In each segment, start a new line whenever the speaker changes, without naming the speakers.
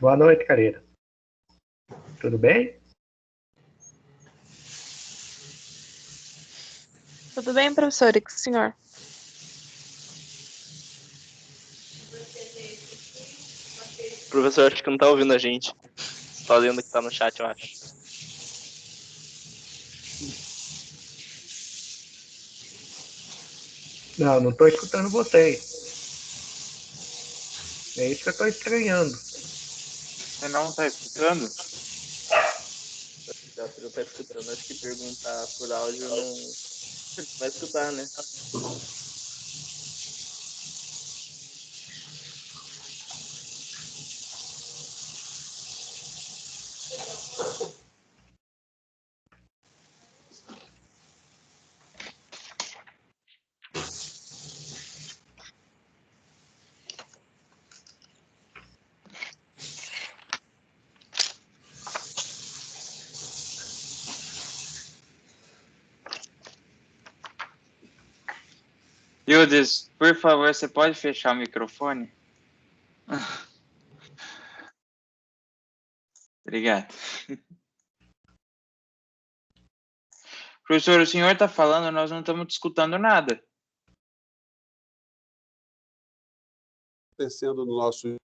Boa noite, Karina. Tudo bem?
Tudo bem, professor? E com o senhor?
O professor acho que não tá ouvindo a gente. Só lendo o que tá no chat, eu acho.
Não tô escutando vocês. É isso que eu tô estranhando.
Você não tá escutando?
Já que não tá escutando, acho que perguntar por áudio não vai escutar, né?
Ildes, por favor, você pode fechar o microfone? Obrigado. Professor, o senhor está falando, nós não estamos escutando nada.
Acontecendo no nosso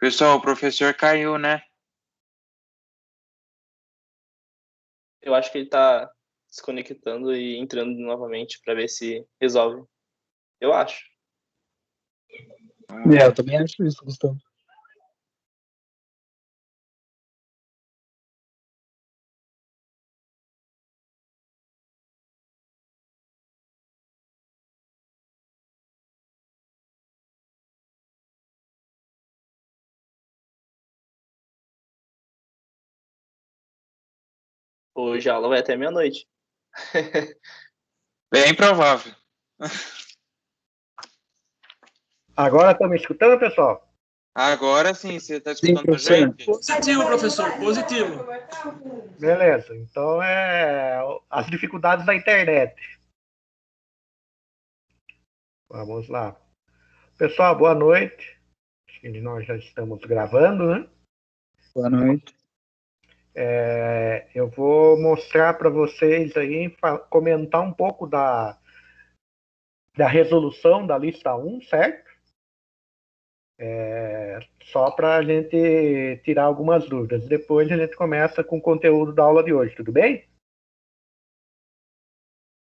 Pessoal, o professor caiu, né?
Eu acho que ele tá desconectando e entrando novamente pra ver se resolve. Eu acho.
Eu também acho isso, Gustavo.
Hoje a aula vai até meia-noite.
Bem provável.
Agora estão me escutando, pessoal?
Agora sim, você está
Sim,
escutando a
professor.
gente?
Positivo, professor, positivo.
Beleza. Então as dificuldades da internet. Vamos lá. Pessoal, boa noite. Acho que nós já estamos gravando, né?
Boa noite.
Eu vou mostrar para vocês aí, comentar um pouco da resolução da lista 1, certo? Só para a gente tirar algumas dúvidas. Depois a gente começa com o conteúdo da aula de hoje, tudo bem?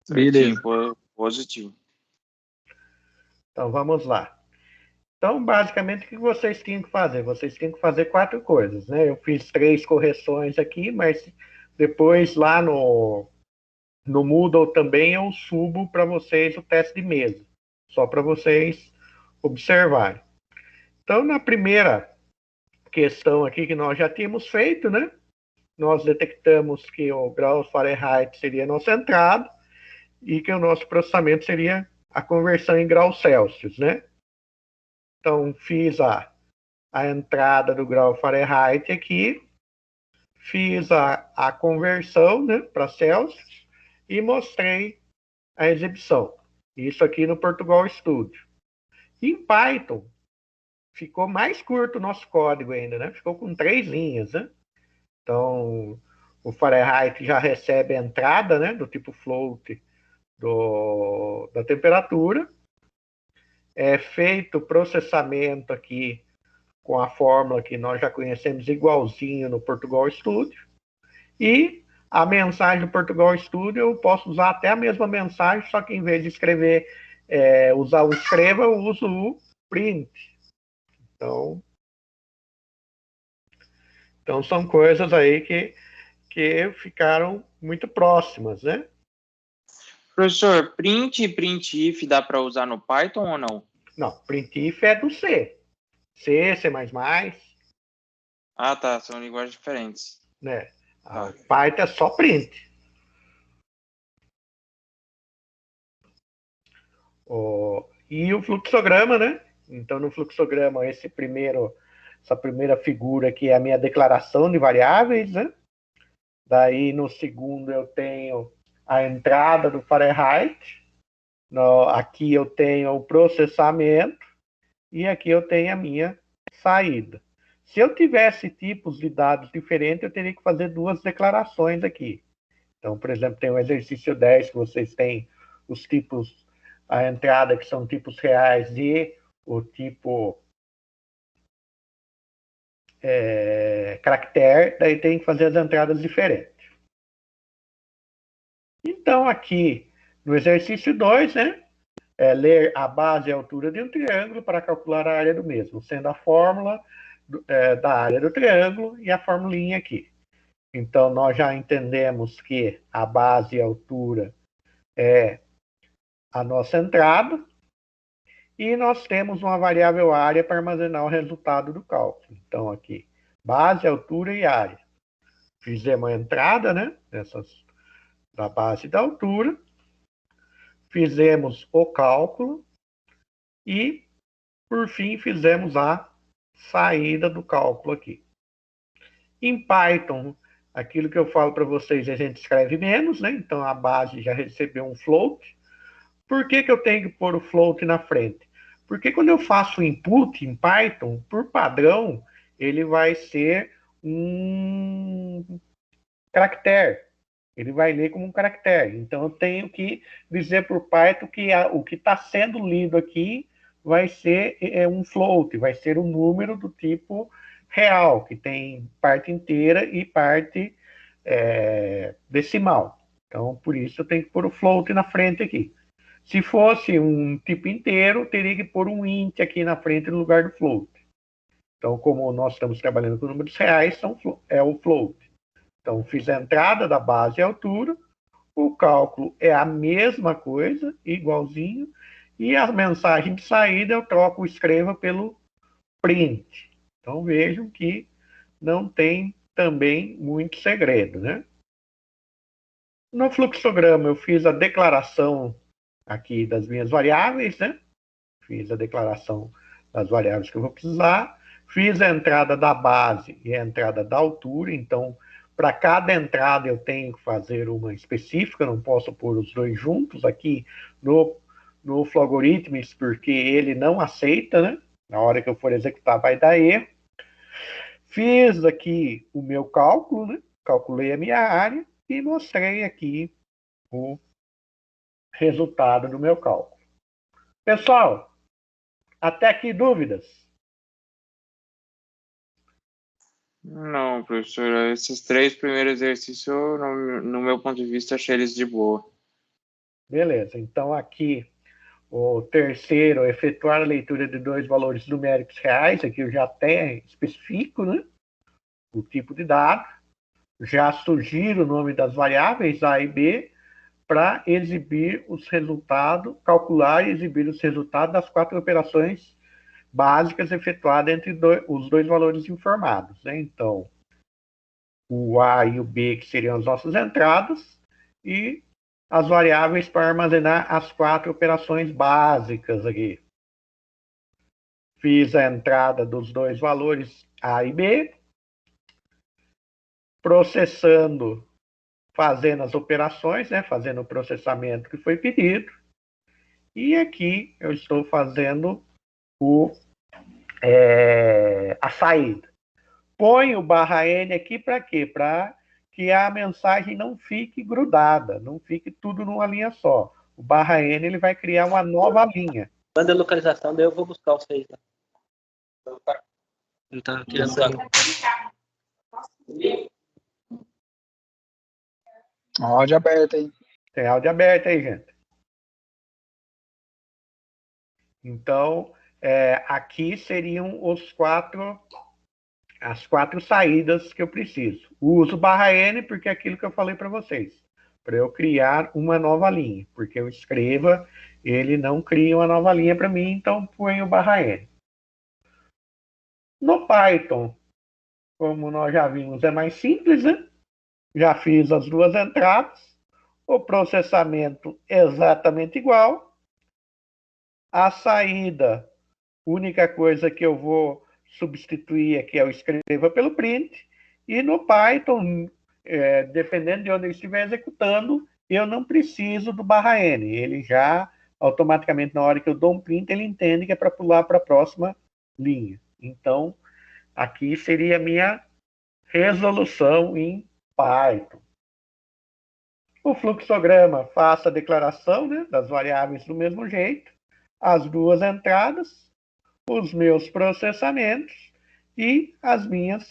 Beleza.
Positivo.
Então vamos lá. Então, basicamente, o que vocês tinham que fazer? Vocês tinham que fazer 4 coisas, né? Eu fiz 3 correções aqui, mas depois lá no Moodle também eu subo para vocês o teste de mesa, só para vocês observarem. Então, na primeira questão aqui que nós já tínhamos feito, né? Nós detectamos que o grau Fahrenheit seria nosso entrado e que o nosso processamento seria a conversão em graus Celsius, né? Então, fiz a entrada do grau Fahrenheit aqui, fiz a conversão, né, para Celsius e mostrei a exibição. Isso aqui no Portugal Studio. Em Python, ficou mais curto o nosso código ainda, né? Ficou com 3 linhas, né? Então, o Fahrenheit já recebe a entrada, né, do tipo float da temperatura. É feito o processamento aqui com a fórmula que nós já conhecemos igualzinho no Portugal Studio. E a mensagem do Portugal Studio eu posso usar até a mesma mensagem, só que em vez de escrever, usar o escreva, eu uso o print. Então são coisas aí que ficaram muito próximas, né?
Professor, print e printf dá para usar no Python ou não?
Não, printf é do C. C, C++,
Ah, tá. São linguagens diferentes.
né? A Python é só print. E o fluxograma, né? Então, no fluxograma, essa primeira figura aqui é a minha declaração de variáveis, né? Daí, no segundo, eu tenho a entrada do Fahrenheit. Aqui eu tenho o processamento. E aqui eu tenho a minha saída. Se eu tivesse tipos de dados diferentes, eu teria que fazer duas declarações aqui. Então, por exemplo, tem o exercício 10, que vocês têm os tipos, a entrada que são tipos reais e o tipo caractere, daí tem que fazer as entradas diferentes. Então, aqui no exercício 2, né, ler a base e a altura de um triângulo para calcular a área do mesmo, sendo a fórmula da área do triângulo e a formulinha aqui. Então, nós já entendemos que a base e a altura é a nossa entrada e nós temos uma variável área para armazenar o resultado do cálculo. Então, aqui, base, altura e área. Fizemos a entrada, né, da base e da altura, fizemos o cálculo e, por fim, fizemos a saída do cálculo aqui. Em Python, aquilo que eu falo para vocês, a gente escreve menos, né? Então, a base já recebeu um float. Por que eu tenho que pôr o float na frente? Porque quando eu faço o input em Python, por padrão, ele vai ser um caractere. Ele vai ler como um caractere. Então, eu tenho que dizer para o Python que o que está sendo lido aqui vai ser um float, vai ser um número do tipo real, que tem parte inteira e parte decimal. Então, por isso eu tenho que pôr o float na frente aqui. Se fosse um tipo inteiro, teria que pôr um int aqui na frente no lugar do float. Então, como nós estamos trabalhando com números reais, é o float. Então, fiz a entrada da base e altura, o cálculo é a mesma coisa, igualzinho, e a mensagem de saída eu troco o escreva pelo print. Então, vejam que não tem também muito segredo, né? No fluxograma, eu fiz a declaração aqui das minhas variáveis, né? Fiz a declaração das variáveis que eu vou precisar. Fiz a entrada da base e a entrada da altura. Então, para cada entrada eu tenho que fazer uma específica, não posso pôr os dois juntos aqui no Flogorithms, porque ele não aceita, né? Na hora que eu for executar vai dar erro. Fiz aqui o meu cálculo, né? Calculei a minha área e mostrei aqui o resultado do meu cálculo. Pessoal, até aqui dúvidas?
Não, professor. Esses 3 primeiros exercícios, no meu ponto de vista, achei eles de boa.
Beleza. Então, aqui, o terceiro, efetuar a leitura de 2 valores numéricos reais. Aqui eu já até especifico, né? O tipo de dado. Já sugiro o nome das variáveis A e B para exibir os resultados, calcular e exibir os resultados das 4 operações básicas efetuadas entre os 2 valores informados, né? Então, o A e o B, que seriam as nossas entradas, e as variáveis para armazenar as 4 operações básicas aqui. Fiz a entrada dos 2 valores A e B, processando, fazendo as operações, né? Fazendo o processamento que foi pedido, e aqui eu estou fazendo a saída. Põe o /n aqui para quê? Para que a mensagem não fique grudada, não fique tudo numa linha só. O /n ele vai criar uma nova linha.
Manda a localização, daí eu vou buscar vocês lá.
Ele tá querendo saber.
Áudio aberto aí.
Tem áudio aberto aí, gente. Então, aqui seriam as quatro saídas que eu preciso. Uso barra N porque é aquilo que eu falei para vocês. Para eu criar uma nova linha. Porque o escreva, ele não cria uma nova linha para mim, então ponho barra N. No Python, como nós já vimos, é mais simples, né? Já fiz as duas entradas. O processamento exatamente igual. A saída, única coisa que eu vou substituir aqui é o escreva pelo print. E no Python, dependendo de onde eu estiver executando, eu não preciso do barra N. Ele já, automaticamente, na hora que eu dou um print, ele entende que é para pular para a próxima linha. Então, aqui seria a minha resolução em Python. O fluxograma, faço a declaração, né, das variáveis do mesmo jeito. As duas entradas, os meus processamentos e as minhas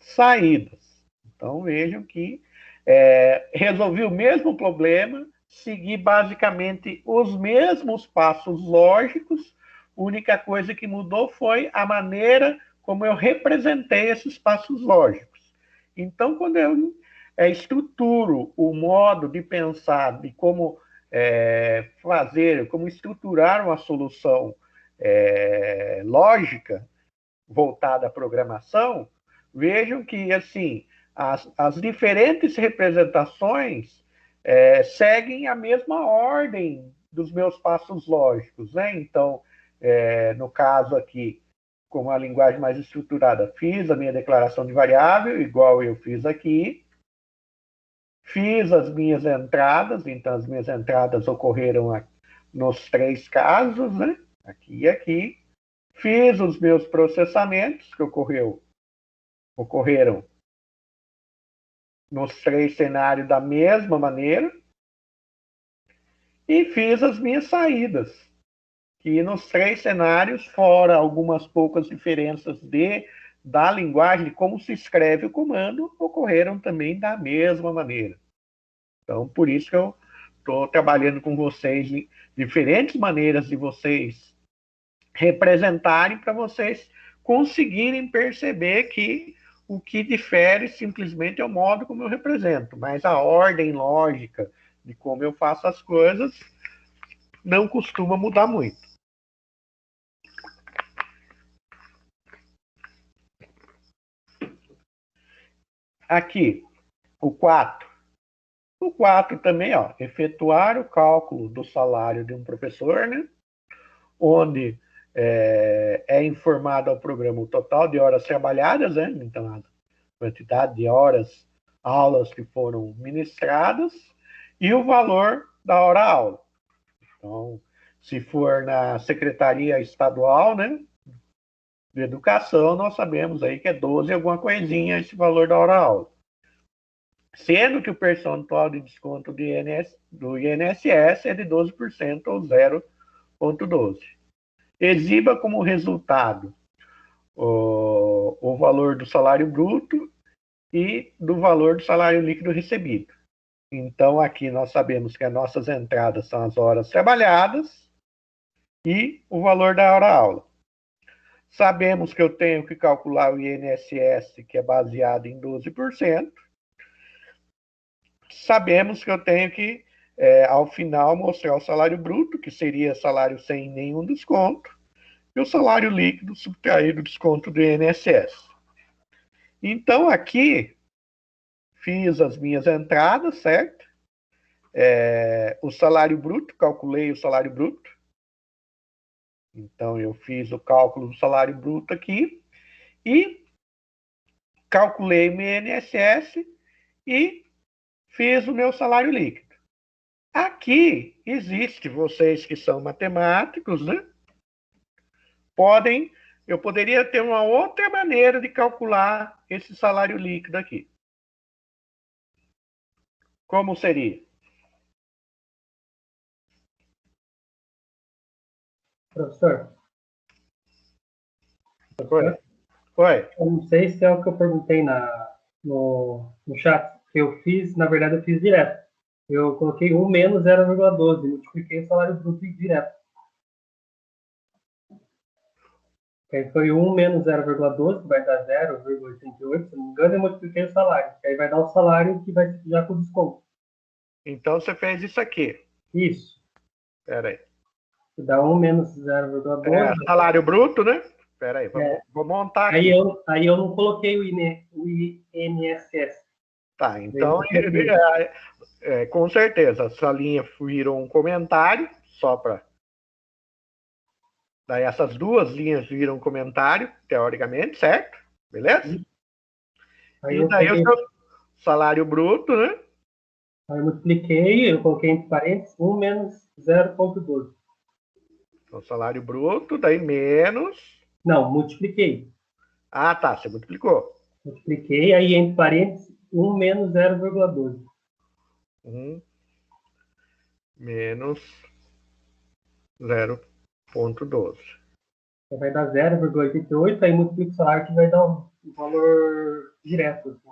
saídas. Então, vejam que resolvi o mesmo problema, segui basicamente os mesmos passos lógicos, a única coisa que mudou foi a maneira como eu representei esses passos lógicos. Então, quando eu estruturo o modo de pensar de como fazer, como estruturar uma solução lógica voltada à programação, vejam que assim as diferentes representações seguem a mesma ordem dos meus passos lógicos, né? Então, no caso aqui, como a linguagem mais estruturada, fiz a minha declaração de variável, igual eu fiz aqui. Fiz as minhas entradas, então as minhas entradas ocorreram nos três casos, né? Aqui e aqui. Fiz os meus processamentos, que ocorreram nos três cenários da mesma maneira. E fiz as minhas saídas, que nos três cenários, fora algumas poucas diferenças da linguagem, de como se escreve o comando, ocorreram também da mesma maneira. Então, por isso que eu estou trabalhando com vocês em diferentes maneiras de vocês representarem para vocês conseguirem perceber que o que difere simplesmente é o modo como eu represento, mas a ordem lógica de como eu faço as coisas não costuma mudar muito. Aqui, o 4. O 4 também, ó, efetuar o cálculo do salário de um professor, né? Onde é informado ao programa o total de horas trabalhadas, né? Então, a quantidade de horas, aulas que foram ministradas e o valor da hora-aula. Então, se for na Secretaria Estadual, né, de Educação, nós sabemos aí que é 12 alguma coisinha esse valor da hora-aula. Sendo que o percentual de desconto do INSS é de 12% ou 0,12. Exiba como resultado o valor do salário bruto e do valor do salário líquido recebido. Então, aqui nós sabemos que as nossas entradas são as horas trabalhadas e o valor da hora-aula. Sabemos que eu tenho que calcular o INSS, que é baseado em 12%. Sabemos que eu tenho que, ao final, mostrar o salário bruto, que seria salário sem nenhum desconto, e o salário líquido subtraído do desconto do INSS. Então, aqui, fiz as minhas entradas, certo? O salário bruto, calculei o salário bruto. Então, eu fiz o cálculo do salário bruto aqui e calculei o meu INSS e fiz o meu salário líquido. Aqui, existe, vocês que são matemáticos, né? Eu poderia ter uma outra maneira de calcular esse salário líquido aqui. Como seria?
Professor?
Oi. Oi.
Eu não sei se é o que eu perguntei no chat, que eu fiz, na verdade, eu fiz direto. Eu coloquei 1 menos 0,12, multipliquei o salário bruto direto. Aí foi 1 menos 0,12, que vai dar 0,88, se não me engano, e multipliquei o salário. Aí vai dar o salário que vai já com desconto.
Então você fez isso aqui.
Isso.
Espera aí.
Dá 1 menos 0,12.
Salário bruto, né? Espera aí, vou montar aqui.
Aí eu não coloquei o INSS.
Tá, então, com certeza, essa linha virou um comentário, só para... Daí essas duas linhas viram um comentário, teoricamente, certo? Beleza?
Aí
E daí o seu salário bruto, né?
Aí eu multipliquei, eu coloquei entre parênteses 1 menos 0,12.
Então, salário bruto, daí menos...
Não, multipliquei.
Ah, tá, você multiplicou.
Multipliquei, aí entre parênteses 1 menos 0,12.
1 menos 0,12.
Então vai dar 0,88, aí multiplica o salário que vai dar um valor direto. Assim.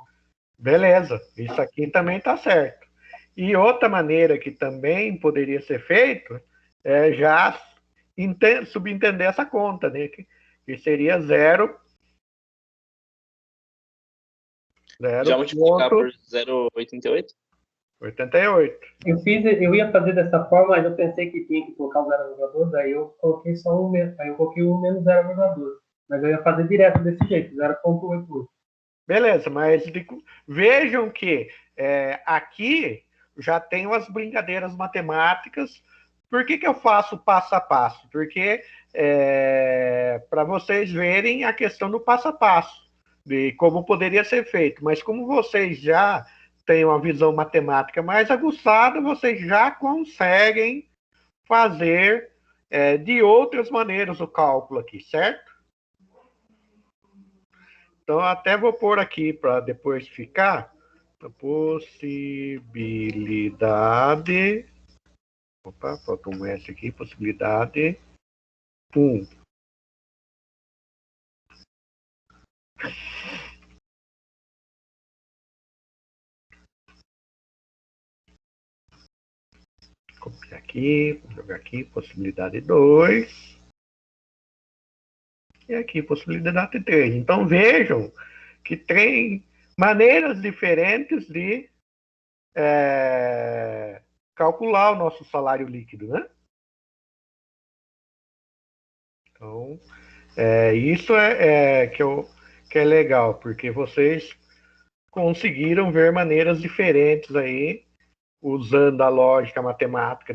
Beleza, isso aqui também está certo. E outra maneira que também poderia ser feito é já subentender essa conta, né? Que seria 0.
Já multiplicar por 0,88?
88.
Eu ia fazer dessa forma, mas eu pensei que tinha que colocar o 0,12, aí eu coloquei só 1 menos, aí eu coloquei 1 menos 0,12. Mas eu ia fazer direto desse jeito, 0,88.
Beleza, mas vejam que aqui já tem as brincadeiras matemáticas. Por que eu faço passo a passo? Porque para vocês verem a questão do passo a passo, de como poderia ser feito. Mas como vocês já têm uma visão matemática mais aguçada, vocês já conseguem fazer de outras maneiras o cálculo aqui, certo? Então, até vou pôr aqui para depois ficar a possibilidade. Opa, faltou um S aqui. Possibilidade. Pum. Copiar aqui, jogar aqui, possibilidade 2. E aqui, possibilidade 3. Então, vejam que tem maneiras diferentes de calcular o nosso salário líquido, né? Então, isso que é legal, porque vocês conseguiram ver maneiras diferentes aí, usando a lógica matemática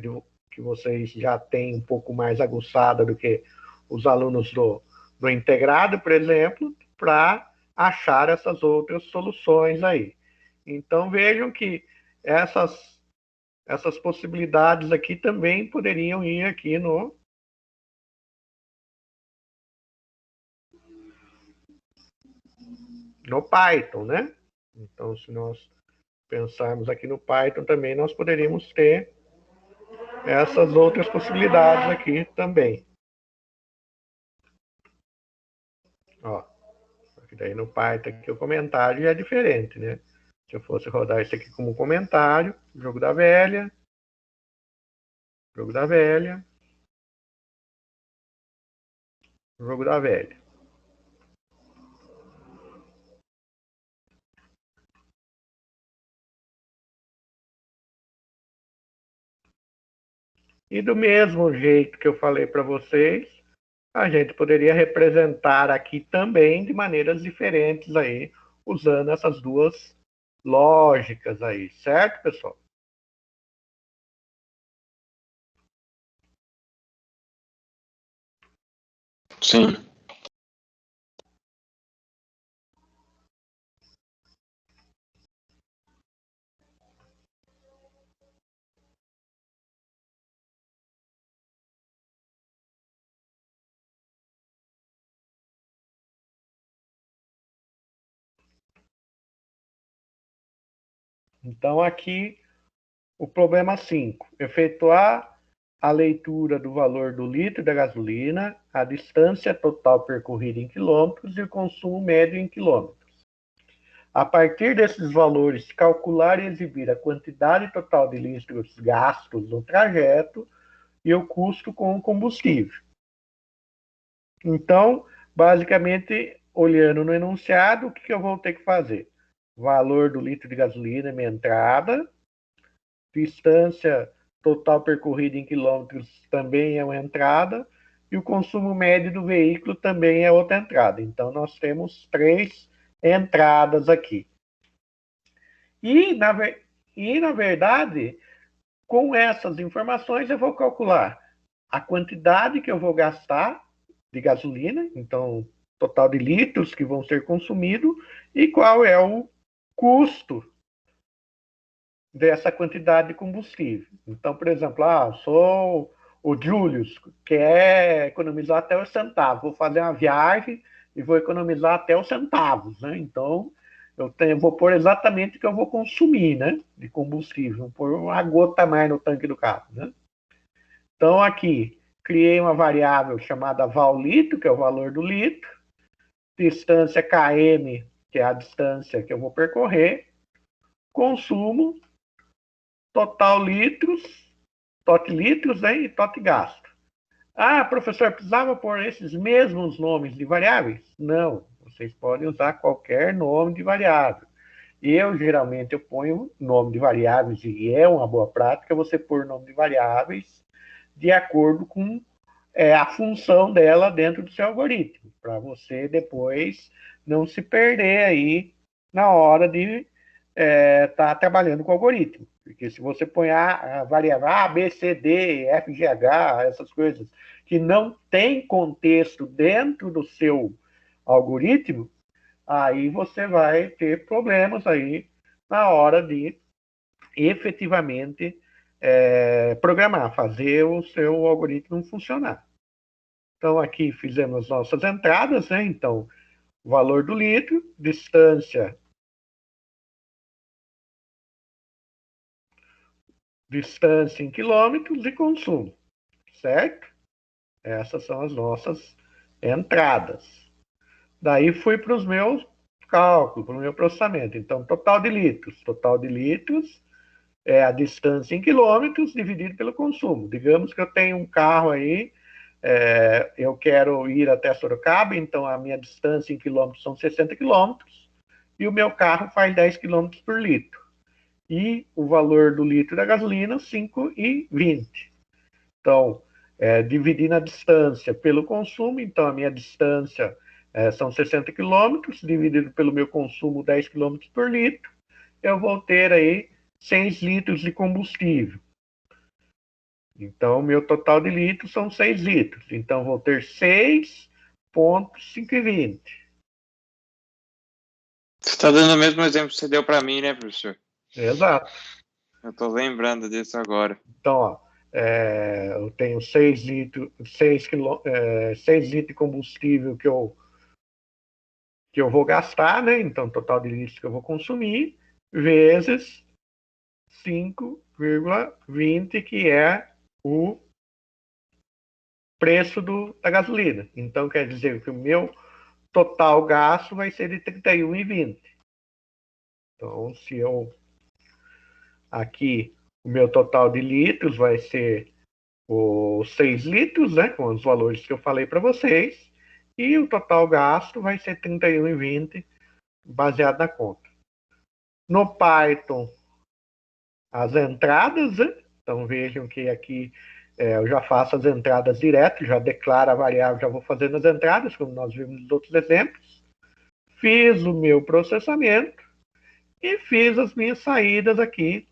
que vocês já têm um pouco mais aguçada do que os alunos do integrado, por exemplo, para achar essas outras soluções aí. Então, vejam que essas possibilidades aqui também poderiam ir aqui no Python, né? Então, se nós pensarmos aqui no Python também, nós poderíamos ter essas outras possibilidades aqui também. Ó, porque daí no Python aqui o comentário é diferente, né? Se eu fosse rodar isso aqui como comentário, jogo da velha, jogo da velha, jogo da velha. E do mesmo jeito que eu falei para vocês, a gente poderia representar aqui também de maneiras diferentes aí, usando essas duas lógicas aí, certo, pessoal?
Sim.
Então, aqui, o problema 5. Efetuar a leitura do valor do litro da gasolina, a distância total percorrida em quilômetros e o consumo médio em quilômetros. A partir desses valores, calcular e exibir a quantidade total de litros gastos no trajeto e o custo com o combustível. Então, basicamente, olhando no enunciado, o que eu vou ter que fazer? Valor do litro de gasolina, minha entrada, distância total percorrida em quilômetros também é uma entrada, e o consumo médio do veículo também é outra entrada. Então, nós temos 3 entradas aqui. E, na verdade, com essas informações, eu vou calcular a quantidade que eu vou gastar de gasolina, então, total de litros que vão ser consumidos, e qual é o custo dessa quantidade de combustível. Então, por exemplo, sou o Julius, quer economizar até os centavos, vou fazer uma viagem e vou economizar até os centavos, né? Então, vou pôr exatamente o que eu vou consumir, né, de combustível, vou pôr uma gota a mais no tanque do carro, né? Então, aqui, criei uma variável chamada val-litro, que é o valor do litro, distância km, que é a distância que eu vou percorrer, consumo, total litros, tot litros, né, e tot gasto. Professor, precisava pôr esses mesmos nomes de variáveis? Não, vocês podem usar qualquer nome de variável. Geralmente, eu ponho nome de variáveis, e é uma boa prática você pôr nome de variáveis de acordo com a função dela dentro do seu algoritmo, para você depois não se perder aí na hora de estar trabalhando com o algoritmo. Porque se você põe a variável A, B, C, D, F, G, H, essas coisas que não tem contexto dentro do seu algoritmo, aí você vai ter problemas aí na hora de efetivamente programar, fazer o seu algoritmo funcionar. Então, aqui fizemos nossas entradas, né? Então, valor do litro, distância em quilômetros e consumo, certo? Essas são as nossas entradas. Daí fui para os meus cálculos, para o meu processamento. Então, total de litros é a distância em quilômetros dividido pelo consumo. Digamos que eu tenho um carro aí, eu quero ir até Sorocaba, então a minha distância em quilômetros são 60 quilômetros, e o meu carro faz 10 quilômetros por litro. E o valor do litro da gasolina, 5,20. Então, dividindo a distância pelo consumo, então a minha distância são 60 quilômetros, dividido pelo meu consumo, 10 quilômetros por litro, eu vou ter aí 6 litros de combustível. Então, meu total de litros são 6 litros. Então, vou ter 6,520.
Você está dando o mesmo exemplo que você deu para mim, né, professor?
Exato.
Eu estou lembrando disso agora.
Então, eu tenho 6 litros de combustível que eu vou gastar, né? Então, total de litros que eu vou consumir, vezes 5,20, que é o preço da gasolina. Então, quer dizer que o meu total gasto vai ser de 31,20. Então, se eu aqui, o meu total de litros vai ser os 6 litros, né, com os valores que eu falei para vocês, e o total gasto vai ser 31,20, baseado na conta. No Python, as entradas, né? Então vejam que aqui eu já faço as entradas direto, já declaro a variável, já vou fazendo as entradas, como nós vimos nos outros exemplos. Fiz o meu processamento e fiz as minhas saídas aqui,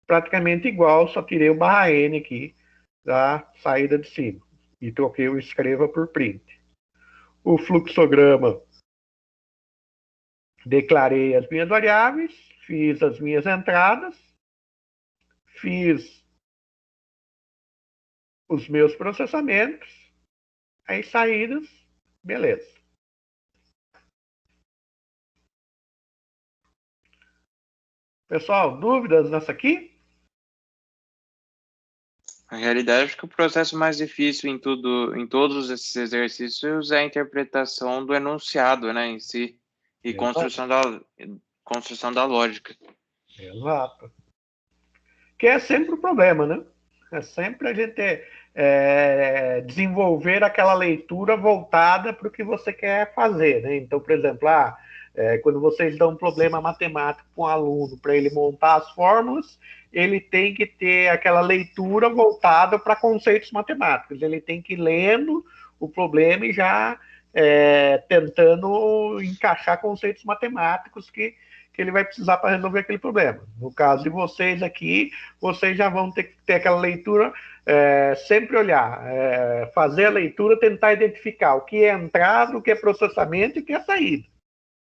praticamente igual, só tirei o barra N aqui da saída de cima e troquei o escreva por print. O fluxograma, declarei as minhas variáveis, fiz as minhas entradas, fiz os meus processamentos, aí saídas, beleza. Pessoal, dúvidas nessa aqui?
Na realidade, acho que o processo mais difícil em todos esses exercícios é a interpretação do enunciado, né, em si, e
Exato.
construção da lógica.
Exato. Que é sempre o problema, né? É sempre a gente desenvolver aquela leitura voltada para o que você quer fazer, né? Então, por exemplo, quando vocês dão um problema matemático para um aluno, para ele montar as fórmulas, ele tem que ter aquela leitura voltada para conceitos matemáticos. Ele tem que ir lendo o problema e já tentando encaixar conceitos matemáticos que ele vai precisar para resolver aquele problema. No caso de vocês aqui, vocês já vão ter que ter aquela leitura, sempre olhar, fazer a leitura, tentar identificar o que é entrada, o que é processamento e o que é saída.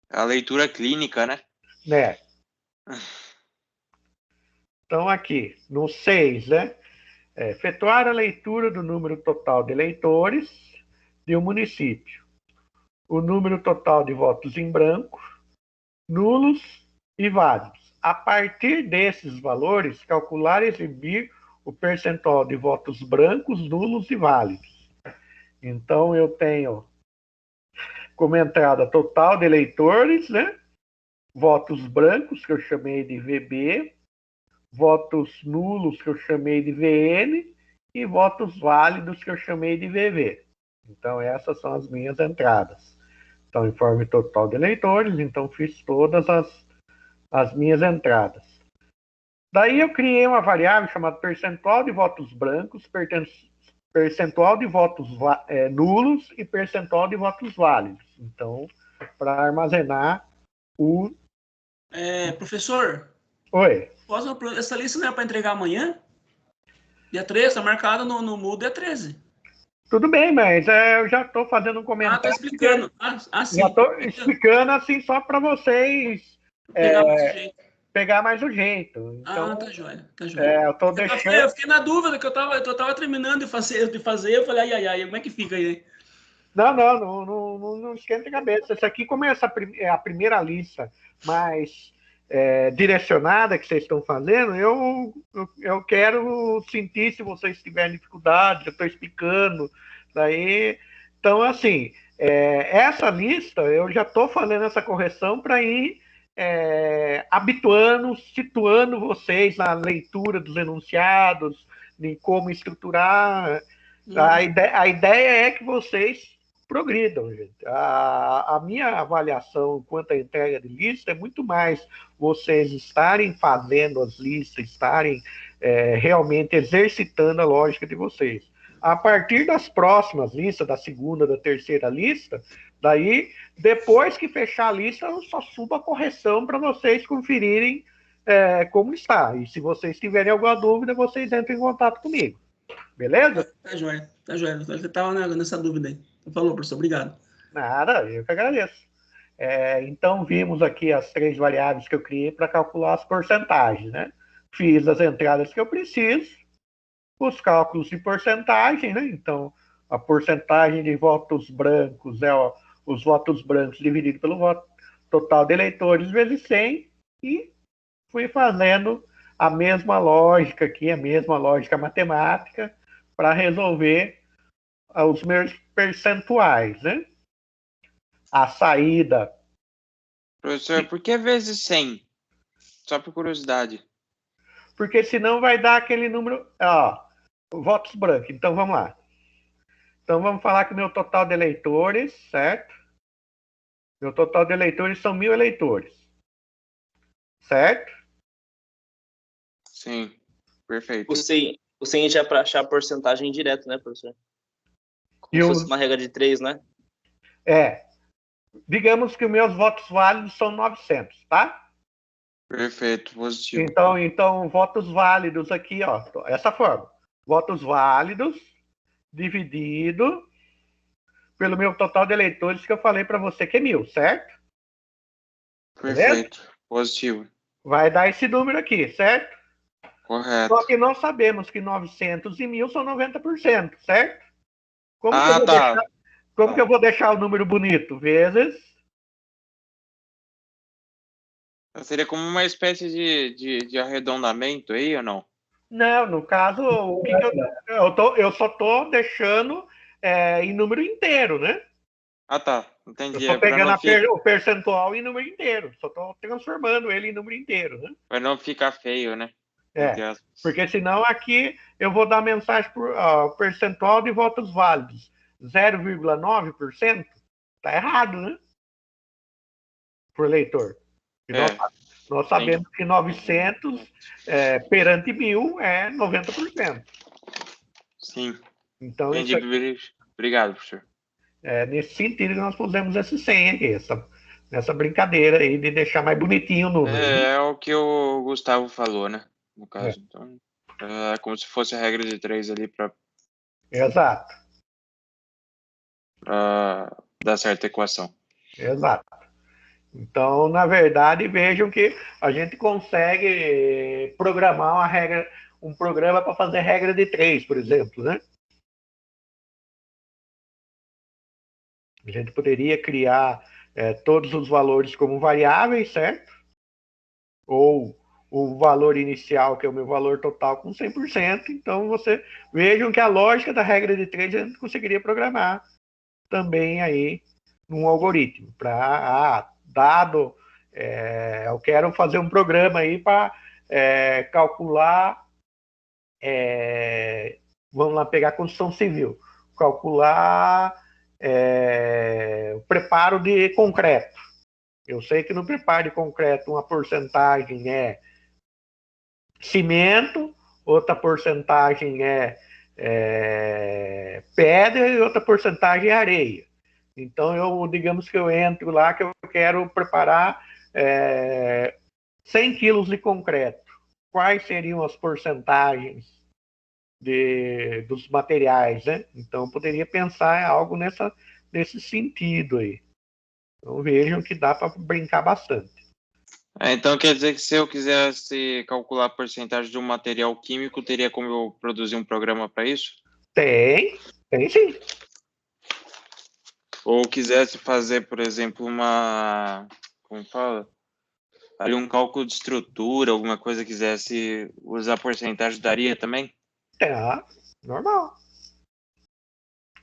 A leitura clínica, né?
Né? Então, aqui, no 6, né? Efetuar a leitura do número total de eleitores de um município. O número total de votos em branco, nulos e válidos. A partir desses valores, calcular e exibir o percentual de votos brancos, nulos e válidos. Então, eu tenho como entrada total de eleitores, né? Votos brancos, que eu chamei de VB, votos nulos, que eu chamei de VN, e votos válidos, que eu chamei de VV. Então, essas são as minhas entradas. Então, informe total de eleitores, então fiz todas as minhas entradas. Daí eu criei uma variável chamada percentual de votos brancos, percentual de votos nulos e percentual de votos válidos. Então, para armazenar o...
Professor,
Oi.
essa lista não é para entregar amanhã? Dia 13, está marcado no MU dia 13.
Tudo bem, mas eu já estou fazendo um comentário.
Estou explicando. Sim.
Já estou explicando assim só para vocês pegar mais o jeito. Então,
tá joia. Tá joia.
Eu tô deixando...
Eu fiquei na dúvida, que eu tava terminando de fazer, eu falei, ai, como é que fica aí?
Não esquenta a cabeça. Essa aqui, como é a primeira lista mais direcionada que vocês estão fazendo, eu quero sentir se vocês tiverem dificuldade, eu estou explicando. Daí, então, assim, essa lista, eu já estou fazendo essa correção para ir habituando, situando vocês na leitura dos enunciados, em como estruturar. A ideia é que vocês progridam, gente. A minha avaliação quanto à entrega de lista é muito mais vocês estarem fazendo as listas, estarem realmente exercitando a lógica de vocês. A partir das próximas listas, da segunda, da terceira lista, daí, depois que fechar a lista, eu só subo a correção para vocês conferirem como está. E se vocês tiverem alguma dúvida, vocês entram em contato comigo. Beleza?
Tá joia. Eu estava nessa dúvida aí. Falou, professor, obrigado.
Nada, eu que agradeço. Então, vimos aqui as 3 variáveis que eu criei para calcular as porcentagens, né? Fiz as entradas que eu preciso, os cálculos de porcentagem, né? Então, a porcentagem de votos brancos os votos brancos dividido pelo voto total de eleitores vezes 100, e fui fazendo a mesma lógica aqui, a mesma lógica matemática, para resolver os meus percentuais, né? A saída...
Professor, por que vezes 100? Só por curiosidade.
Porque senão vai dar aquele número... votos brancos. Então, vamos lá. Então, vamos falar que o meu total de eleitores, certo? Meu total de eleitores são 1.000 eleitores. Certo?
Sim, perfeito.
O 100 já é para achar a porcentagem direto, né, professor? Como se fosse uma regra de 3, né?
Digamos que os meus votos válidos são 900, tá?
Perfeito, positivo.
Então votos válidos aqui, essa forma. Votos válidos dividido pelo meu total de eleitores, que eu falei para você que é 1.000, certo?
Perfeito,
beleza?
Positivo.
Vai dar esse número aqui, certo?
Correto.
Só que nós sabemos que 900 e 1.000 são 90%, certo? Como que eu vou deixar o número bonito? Vezes...
Seria como uma espécie de arredondamento aí, ou não?
Não, no caso, o que eu só estou deixando em número inteiro, né?
Ah, tá.
Eu
Entendi.
estou
É para
pegando
não,
o percentual em número inteiro. Só estou transformando ele em número inteiro, né?
pra não ficar feio, né? Entre
É,
aspas.
porque senão aqui eu vou dar mensagem por percentual de votos válidos. 0,9%? Tá errado, né? Por eleitor. E nós sabemos que 900 perante 1.000 é 90%.
Sim.
Então,
Entendi. Obrigado, professor.
nesse sentido que nós pusemos esse 100 aqui, essa brincadeira aí de deixar mais bonitinho o número.
É o que o Gustavo falou, né? No caso. Então, é como se fosse a regra de 3 ali para
Exato.
dar certa equação.
Exato. Então, na verdade, vejam que a gente consegue programar um programa para fazer regra de 3, por exemplo, né? A gente poderia criar todos os valores como variáveis, certo? Ou o valor inicial, que é o meu valor total, com 100%. Então, vejam que a lógica da regra de 3 a gente conseguiria programar também aí num algoritmo. Dado, eu quero fazer um programa aí para calcular, vamos lá pegar a construção civil, calcular o preparo de concreto. Eu sei que no preparo de concreto uma porcentagem é cimento, outra porcentagem é pedra e outra porcentagem é areia. Então, digamos que eu entro lá que eu quero preparar 100 quilos de concreto. Quais seriam as porcentagens dos materiais, né? Então, eu poderia pensar em algo nesse sentido aí. Então, vejam que dá para brincar bastante.
Então quer dizer que se eu quisesse calcular a porcentagem de um material químico, teria como eu produzir um programa para isso?
Tem sim.
Ou quisesse fazer, por exemplo, como fala? Ali um cálculo de estrutura, alguma coisa, quisesse usar porcentagem, daria também?
Normal.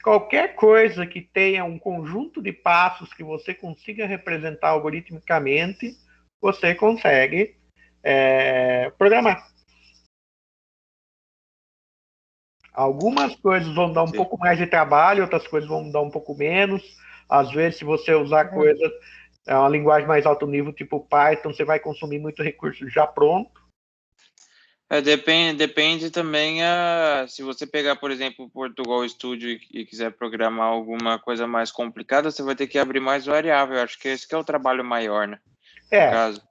Qualquer coisa que tenha um conjunto de passos que você consiga representar algoritmicamente, você consegue programar. Algumas coisas vão dar um pouco mais de trabalho, outras coisas vão dar um pouco menos. Às vezes, se você usar coisas, uma linguagem mais alto nível, tipo Python, você vai consumir muito recurso já pronto.
Depende também, se você pegar, por exemplo, o Portugal Studio e quiser programar alguma coisa mais complicada, você vai ter que abrir mais variável. Eu acho que esse que é o trabalho maior, né? No caso.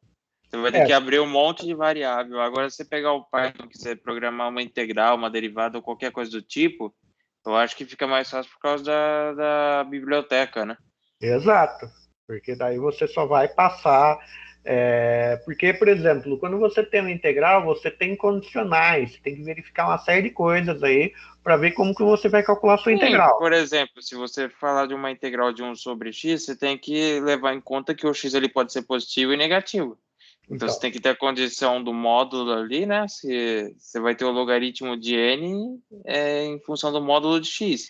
Você vai ter que abrir um monte de variável. Agora, se você pegar o Python e quiser programar uma integral, uma derivada ou qualquer coisa do tipo, eu acho que fica mais fácil por causa da biblioteca, né?
Exato. Porque daí você só vai passar... porque, por exemplo, quando você tem uma integral, você tem condicionais, você tem que verificar uma série de coisas aí para ver como que você vai calcular a sua integral.
Por exemplo, se você falar de uma integral de 1 sobre x, você tem que levar em conta que o x ele pode ser positivo e negativo. Então, você tem que ter a condição do módulo ali, né? Você vai ter o logaritmo de n em função do módulo de x.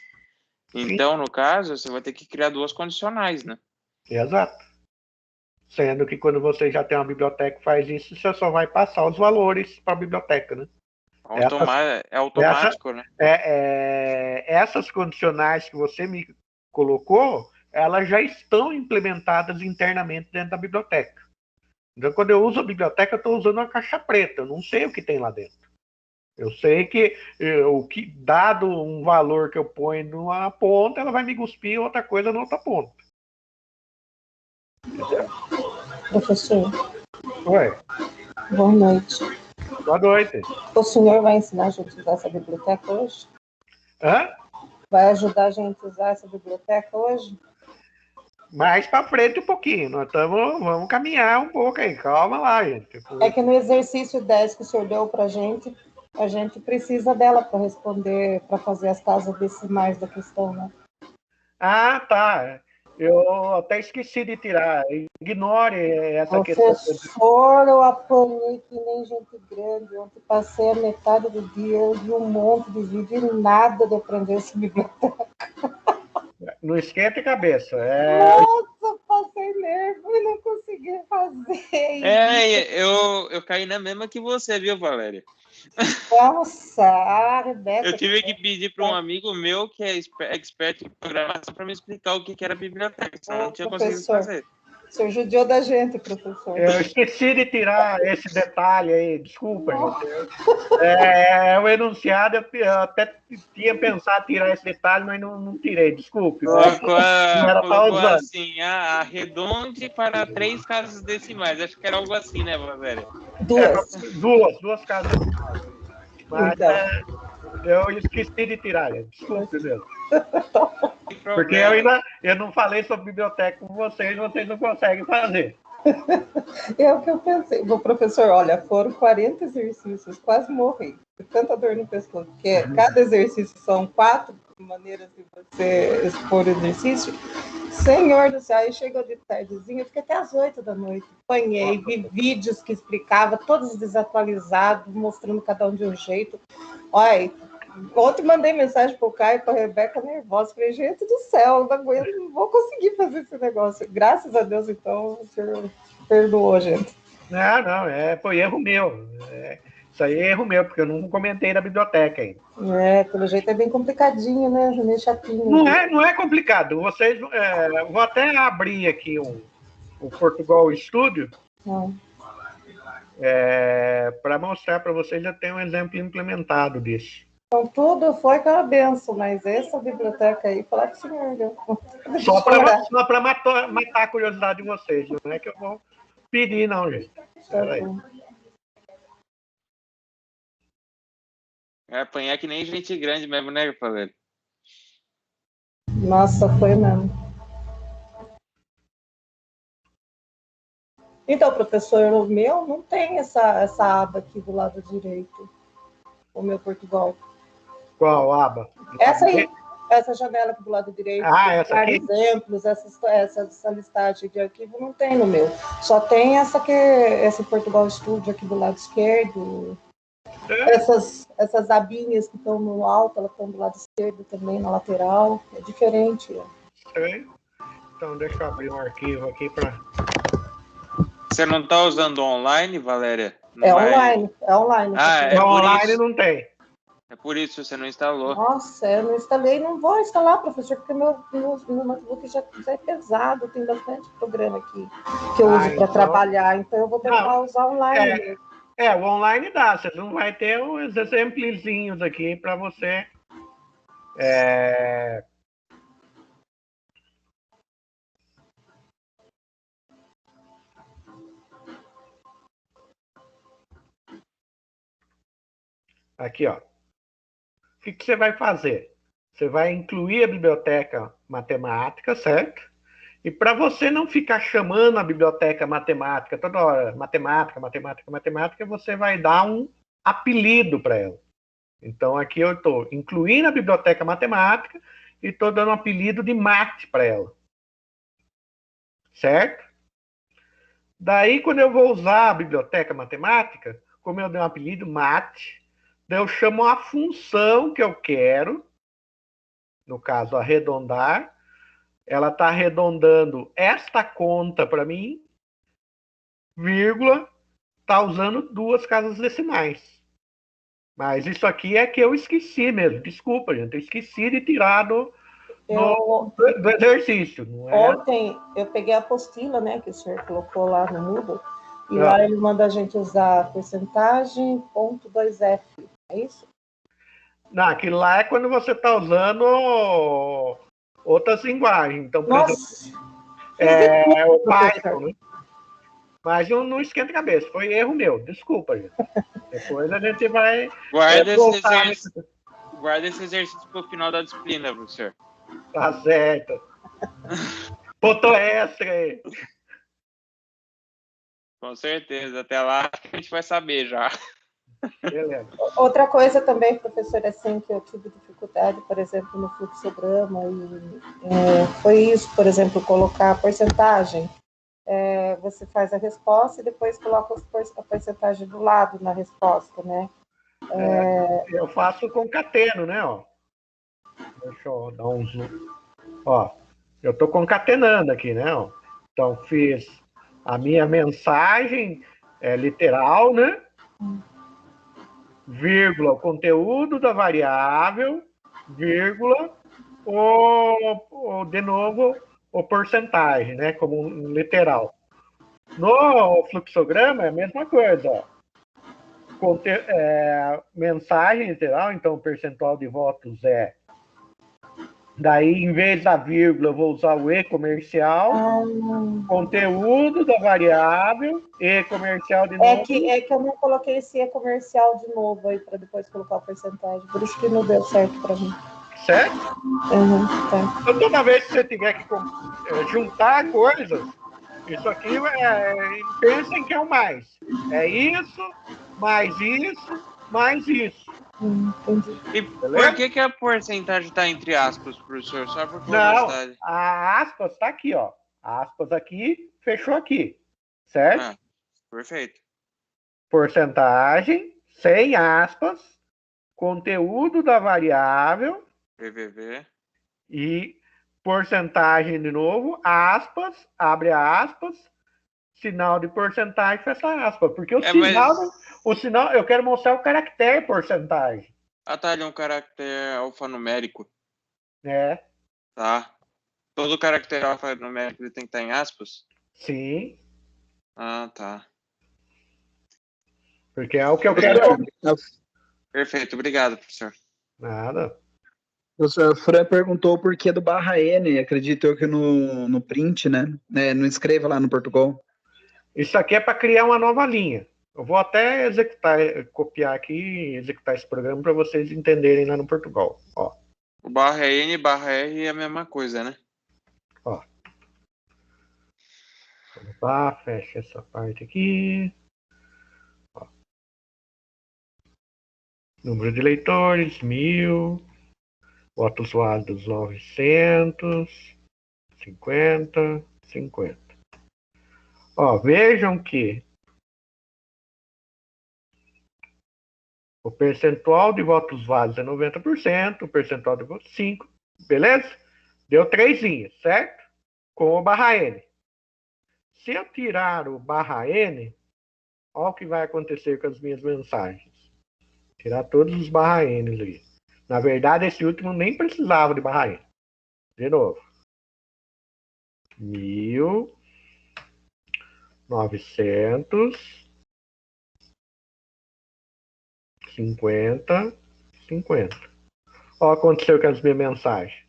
Então, no caso, você vai ter que criar duas condicionais, né?
Exato. Sendo que quando você já tem uma biblioteca que faz isso, você só vai passar os valores para a biblioteca, né?
É automático, né?
Essas condicionais que você me colocou, elas já estão implementadas internamente dentro da biblioteca. Então, quando eu uso a biblioteca, eu estou usando uma caixa preta. Eu não sei o que tem lá dentro. Eu sei que, dado um valor que eu ponho numa ponta, ela vai me cuspir outra coisa na outra ponta.
Professor.
Oi.
Boa noite.
Boa noite.
O senhor vai ensinar a gente a usar essa biblioteca hoje?
Hã?
Vai ajudar a gente a usar essa biblioteca hoje?
Mais para frente um pouquinho. Vamos caminhar um pouco aí. Calma lá, gente.
É que no exercício 10 que o senhor deu para a gente precisa dela para responder, para fazer as casas decimais da questão, né?
Ah, tá. Eu até esqueci de tirar. Ignore essa questão.
Professor, eu apanhei que nem gente grande. Ontem passei a metade do dia, eu vi um monte de vídeo e nada de aprender esse biblioteca.
Não esquenta a cabeça.
Nossa, passei nervo e não consegui fazer.
Eu caí na mesma que você, viu, Valéria?
Nossa, a Rebeca...
Eu tive que pedir para um amigo meu que é expert em programação para me explicar o que era biblioteca, senão eu não tinha conseguido fazer.
O senhor judiou da gente, professor.
Eu esqueci de tirar esse detalhe aí, desculpa, gente. O enunciado, eu até tinha pensado em tirar esse detalhe, mas não tirei, desculpe.
Colocou assim, arredonde para 3 casas decimais. Acho que era algo assim, né, Valéria?
Duas casas decimais. Mas
então.
Eu esqueci de tirar, desculpe mesmo. Porque eu não falei sobre biblioteca com vocês não conseguem fazer.
É o que eu pensei. O professor, olha, foram 40 exercícios, quase morri. Tanta dor no pescoço, porque cada exercício são 4 maneiras de você expor o exercício. Senhor do céu, aí chegou de tardezinha, eu fiquei até às 8 da noite. Apanhei, vi vídeos que explicavam, todos desatualizados, mostrando cada um de um jeito. Olha, ontem mandei mensagem para o Caio e para a Rebeca nervosa. Falei, gente do céu, não vou conseguir fazer esse negócio. Graças a Deus, então, o senhor perdoou, gente.
Não, foi erro meu. Isso aí é erro meu, porque eu não comentei da biblioteca ainda.
Pelo jeito é bem complicadinho, né? Meio chatinho.
Não é complicado. Vocês, vou até abrir aqui o Portugal Studio. Para mostrar para vocês, já tem um exemplo implementado disso.
Então, tudo foi aquela benção, mas essa biblioteca aí, falar que o senhor deu.
Só para matar a curiosidade de vocês, não é que eu vou pedir, não, gente.
Apanhar que nem gente grande mesmo, né, Valéria?
Nossa, foi mesmo. Então, professor, o meu não tem essa aba aqui do lado direito. O meu Portugal.
Qual aba?
Essa aí. Essa janela aqui do lado direito.
Essa aqui?
Exemplos, essa listagem de arquivo não tem no meu. Só tem esse Portugal Studio aqui do lado esquerdo. Essas abinhas que estão no alto, elas estão do lado esquerdo também, na lateral. É diferente.
Então, deixa eu abrir um arquivo aqui para...
Você não está usando online, Valéria?
Online.
Online não tem.
É por isso que você não instalou.
Nossa, eu não instalei. Não vou instalar, professor, porque meu notebook já é pesado. Tem bastante programa aqui que eu uso para trabalhar. Então, eu vou tentar usar online.
O online dá. Você não vai ter os exemplizinhos aqui para você... Aqui, ó. O que você vai fazer? Você vai incluir a biblioteca matemática, certo? E para você não ficar chamando a biblioteca matemática toda hora, matemática, você vai dar um apelido para ela. Então, aqui eu estou incluindo a biblioteca matemática e estou dando um apelido de mate para ela. Certo? Daí, quando eu vou usar a biblioteca matemática, como eu dei um apelido mate, daí eu chamo a função que eu quero, no caso, arredondar. Ela está arredondando esta conta para mim, vírgula, está usando 2 casas decimais. Mas isso aqui é que eu esqueci mesmo. Desculpa, gente. Eu esqueci de tirar do exercício. Não é?
Ontem eu peguei a apostila, né, que o senhor colocou lá no Moodle, e lá ele manda a gente usar porcentagem, ponto 2F. É isso?
Não, aquilo lá é quando você está usando outras linguagens. Então, por exemplo, o Python, né? Mas não esquenta a cabeça. Foi erro meu. Desculpa, gente. Depois a gente vai...
Guarda esse exercício para o final da disciplina, professor.
Tá certo. Botou extra aí.
Com certeza. Até lá a gente vai saber já.
Beleza.
Outra coisa também, professor, assim, que eu tive dificuldade, por exemplo, no fluxograma, foi isso, por exemplo, colocar a porcentagem. Você faz a resposta e depois coloca a porcentagem do lado na resposta, né?
Eu faço concateno, né? Ó. Deixa eu dar um zoom. Ó, eu estou concatenando aqui, né? Ó. Então, fiz a minha mensagem literal, né? Vírgula, o conteúdo da variável, vírgula, de novo, o porcentagem, né? Como um literal. No fluxograma é a mesma coisa, ó. Mensagem literal, então o percentual de votos daí, em vez da vírgula, eu vou usar o E comercial, conteúdo da variável, E comercial de novo.
É que eu não coloquei esse E comercial de novo aí para depois colocar a porcentagem, por isso que não deu certo para mim.
Certo?
Tá.
Então, toda vez que você tiver que juntar coisas, isso aqui pensem que é o mais. É isso, mais isso.
E por que a porcentagem está entre aspas, professor? Só por
curiosidade. Não, a aspas está aqui, ó. A aspas aqui, fechou aqui. Certo?
Perfeito.
Porcentagem, sem aspas, conteúdo da variável.
PVV.
E porcentagem de novo, aspas, abre aspas, sinal de porcentagem, fecha aspas. Porque o sinal, eu quero mostrar o caractere porcentagem.
Tá, ele é um caractere alfanumérico.
Tá.
Todo caractere alfanumérico ele tem que estar em aspas?
Sim.
Tá.
Porque é o que eu quero.
Perfeito, obrigado, professor.
Nada.
O professor Fran perguntou o porquê do barra N, acredito eu que no print, né? Não escreva lá no Portugal.
Isso aqui é para criar uma nova linha. Eu vou até copiar aqui e executar esse programa para vocês entenderem lá no Portugal. Ó.
O barra N e barra R é a mesma coisa, né?
Ó. Opa, fecha essa parte aqui. Ó. Número de leitores, 1000. Votos válidos, 900. 50. Ó, vejam que o percentual de votos válidos é 90%, o percentual de votos 5%, beleza? Deu 3 linhas, certo? Com o barra N. Se eu tirar o barra N, olha o que vai acontecer com as minhas mensagens. Tirar todos os barra N ali. Na verdade, esse último nem precisava de barra N. De novo. 1900. 50. Olha o que aconteceu com as minhas mensagens.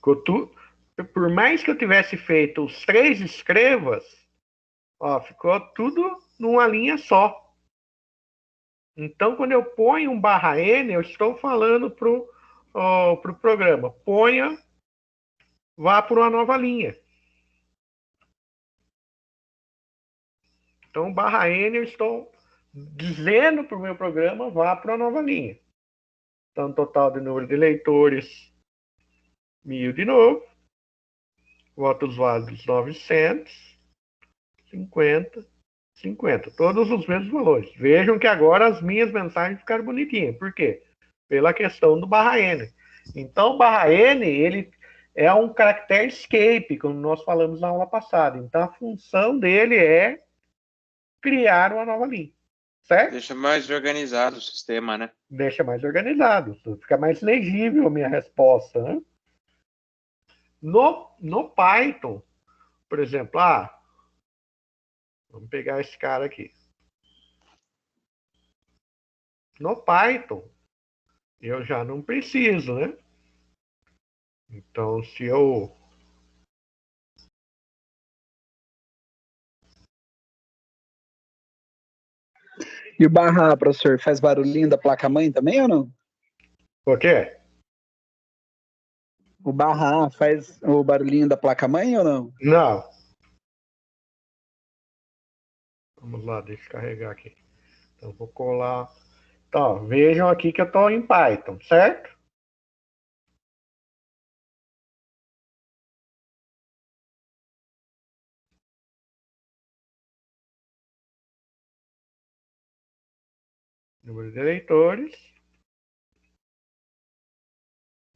Por mais que eu tivesse feito os 3 escrevas, ó, ficou tudo numa linha só. Então, quando eu ponho um barra N, eu estou falando pro programa, vá para uma nova linha. Então, barra N, eu estou dizendo para o meu programa, vá para uma nova linha. Então, total de número de leitores, 1000 de novo. Votos válidos, 900. 50. Todos os mesmos valores. Vejam que agora as minhas mensagens ficaram bonitinhas. Por quê? Pela questão do barra N. Então, o barra N, ele é um caractere escape, como nós falamos na aula passada. Então, a função dele é criar uma nova linha. Certo?
Deixa mais organizado o sistema, né?
Deixa mais organizado. Fica mais legível a minha resposta, né? No Python, por exemplo, vamos pegar esse cara aqui. No Python, eu já não preciso, né? Então, se eu...
E o barra A, professor, faz barulhinho da placa-mãe também ou não?
O quê?
O barra A faz o barulhinho da placa-mãe ou não?
Não. Vamos lá, deixa eu carregar aqui. Então, vou colar. Então, vejam aqui que eu estou em Python, certo? Número de eleitores.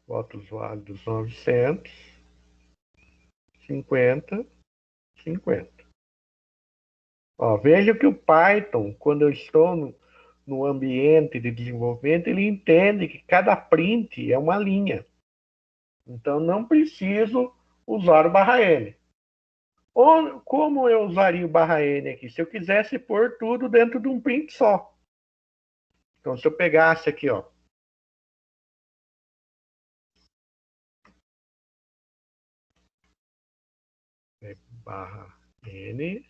Votos válidos 900. 50. 50. Ó, veja que o Python, quando eu estou no ambiente de desenvolvimento, ele entende que cada print é uma linha. Então, não preciso usar o /n. Ou como eu usaria o /n aqui? Se eu quisesse pôr tudo dentro de um print só. Então, se eu pegasse aqui, ó, /n,